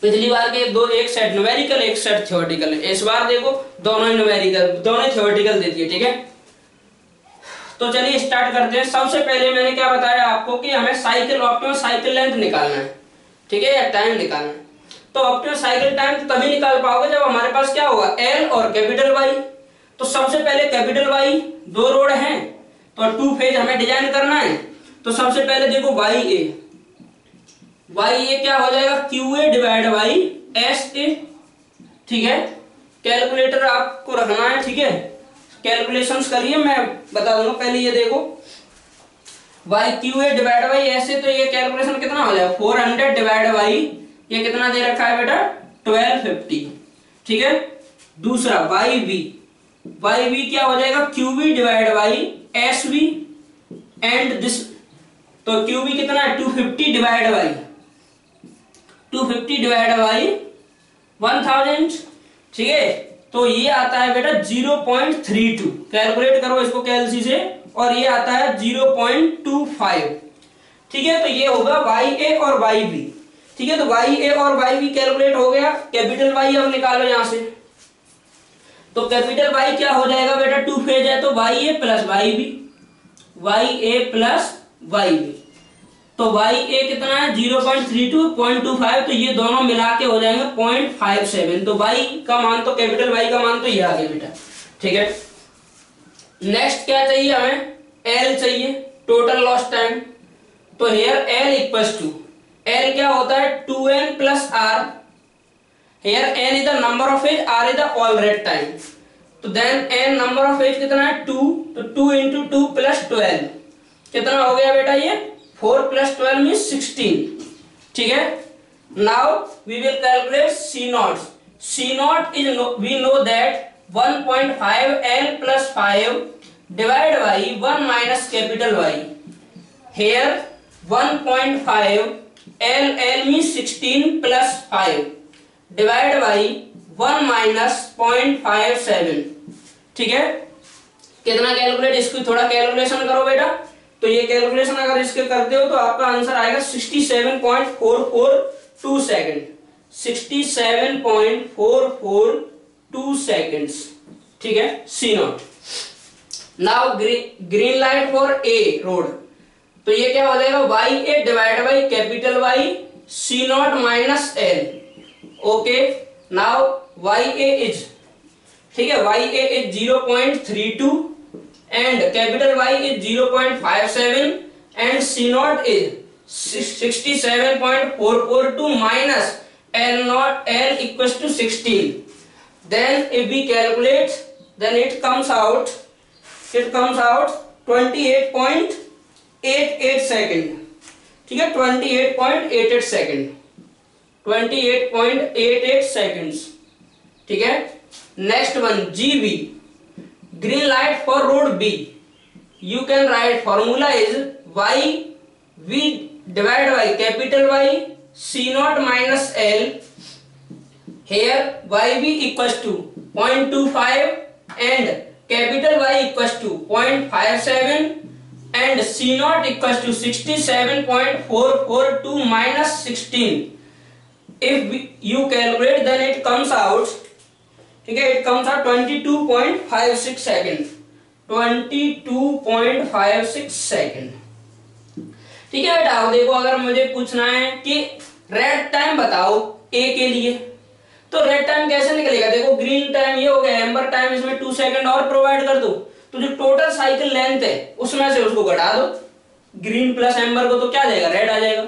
पिछली बार के दो, एक सेट न्यूमेरिकल एक सेट थ्योरेटिकल है, इस बार देखो दोनों ही न्यूमेरिकल दोनों थ्योरेटिकल दे दिए। ठीक है, तो चलिए स्टार्ट करते हैं। सबसे पहले मैंने क्या बताया आपको कि हमें साइकिल ऑप्टिमम साइकिल लेंथ निकालना है, ठीक है, या टाइम निकालना है। तो ऑप्टिमम साइकिल टाइम तभी निकाल पाओगे जब हमारे पास क्या होगा, एल और कैपिटल वाई। तो सबसे पहले कैपिटल वाई, दो रोड हैं तो 2 फेज हमें डिजाइन करना है। तो सबसे पहले देखो वाई ए क्या हो जाएगा, Q A divide by S ए। ठीक है, कैलकुलेटर आपको रखना है, ठीक है, कैलकुलेशंस करिए, मैं बता दूंगा। पहले ये देखो Y Q A divide by S A, तो ये कैलकुलेशन कितना हो जाएगा, 400 डिवाइड बाई ये कितना दे रखा है बेटा, 1250। ठीक है, दूसरा वाई वी क्या हो जाएगा, Q V divide by S V and this, तो क्यू वी कितना है 250 डिवाइड बाई 1000। ठीक है, तो ये आता है बेटा 0.32, कैलकुलेट करो इसको कैलसी से, और ये आता है 0.25। ठीक है, तो ये होगा वाई ए और वाई बी। ठीक है, तो वाई ए और वाई बी कैलकुलेट हो गया। कैपिटल वाई अब निकालो यहां से, तो कैपिटल वाई क्या हो जाएगा बेटा, 2 फेज है तो वाई ए प्लस वाई बी, तो वाई ए कितना है 0.32, 0.25, तो ये दोनों मिला के हो जाएंगे 0.57। तो वाई का मान तो कैपिटल वाई का मान तो ये आ गया बेटा। ठीक है, नेक्स्ट क्या चाहिए हमें, एल चाहिए, टोटल लॉस्ट टाइम। तो here L equals to, L क्या होता है 2n plus R, here n is the number of phase, r is the all red time. तो then n number of phase कितना है 2, तो 2 इंटू 2 प्लस 12 कितना हो गया बेटा, ये 4 प्लस 12 मीन्स 16। ठीक है, now we will calculate C naught. C naught is, we know that 1.5 L plus 5 divide by 1 minus capital Y. Here 1.5 L means 16 plus 5 divide by 1 minus 0.57। ठीक है, कितना कैलकुलेट, इसकी थोड़ा कैलकुलेशन करो बेटा। तो ये कैलकुलेशन अगर इसके करते हो तो आपका आंसर आएगा 67.442 सेकेंड, 67.442 सेकेंड्स। ठीक है, C naught. Now green light for a road, तो ये क्या हो जाएगा, Y A divide by capital Y C naught minus L. Okay, now Y A is, ठीक है, Y A is 0.32 and capital Y is 0.57 and C naught is 67.442 minus L equals to 16. Then if we calculate, then it comes out 28.88 second. ठीक है, 28.88 second, 28.88 seconds. ठीक है, next one GB, green light for road B. You can write formula is YV divided by capital Y C naught minus L. Here YV equals to 0.25 and capital Y equals to 0.57 and C naught equals to 67.442 minus 16. If you calculate, then it comes out, ठीक है, it comes out 22.56 second, 22.56 second. ठीक है बेटा, अब देखो अगर मुझे पूछना है कि रेड टाइम बताओ ए के लिए, तो रेड टाइम कैसे निकलेगा, देखो ग्रीन टाइम ये हो गया, एम्बर टाइम इसमें 2 सेकेंड और प्रोवाइड कर दो, तो जो टोटल साइकिल लेंथ है उसमें से उसको घटा दो, ग्रीन प्लस एम्बर को तो क्या जाएगा, रेड आ जाएगा।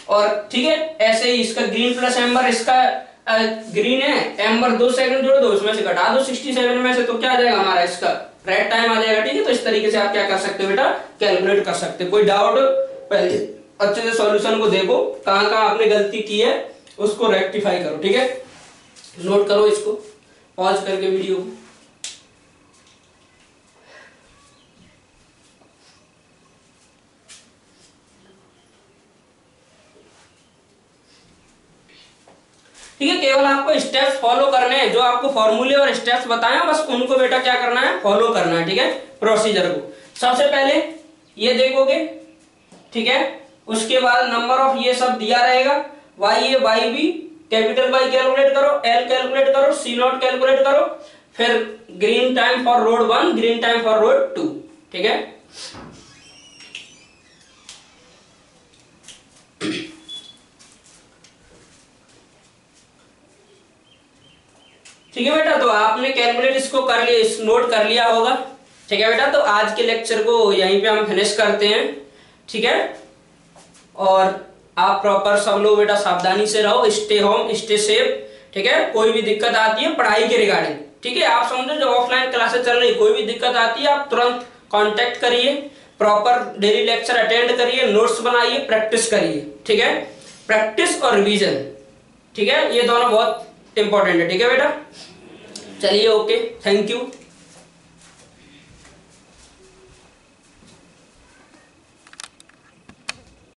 और ठीक है, ऐसे ही इसका ग्रीन प्लस एम्बर, इसका ग्रीन है, एम्बर 2 सेकंड जोड़ दो, उसमें से घटा दो 67 में से, तो क्या आ जाएगा हमारा, इसका रेड टाइम आ जाएगा। ठीक है, तो इस तरीके से आप क्या कर सकते हो बेटा, कैलकुलेट कर सकते हो। कोई डाउट, पहले अच्छे से सॉल्यूशन को देखो, कहां कहां आपने गलती की है उसको रेक्टिफाई करो। ठीक है, नोट करो इसको, पॉज करके वीडियो को। ठीक है, केवल आपको स्टेप्स फॉलो करने हैं, जो आपको फॉर्मूले और स्टेप्स बताए बस उनको बेटा क्या करना है, फॉलो करना है। ठीक है, प्रोसीजर को सबसे पहले ये देखोगे, ठीक है, उसके बाद नंबर ऑफ ये सब दिया रहेगा, Y A Y B capital Y calculate करो, एल कैलकुलेट करो, सी नॉट कैलकुलेट करो, फिर green time for road 1, green time for road 2। ठीक है, ठीक है बेटा। तो आपने कैलकुलेट इसको कर लिया, इस नोट कर लिया होगा। ठीक है बेटा, तो आज के लेक्चर को यहीं पे हम फिनिश करते हैं। ठीक है, और आप प्रॉपर सब लोग बेटा सावधानी से रहो, स्टे होम, स्टे सेफ। ठीक है, कोई भी दिक्कत आती है पढ़ाई के रिगार्डिंग, ठीक है, आप समझो जो ऑफलाइन क्लासेस चल रही, कोई भी दिक्कत आती है आप तुरंत कांटेक्ट करिए, प्रॉपर डेली लेक्चर अटेंड करिए, नोट्स बनाइए, प्रैक्टिस करिए। ठीक है, प्रैक्टिस और रिवीजन, ठीक है, ये दोनों बहुत इंपॉर्टेंट है। ठीक है बेटा, चलिए, ओके, थैंक यू।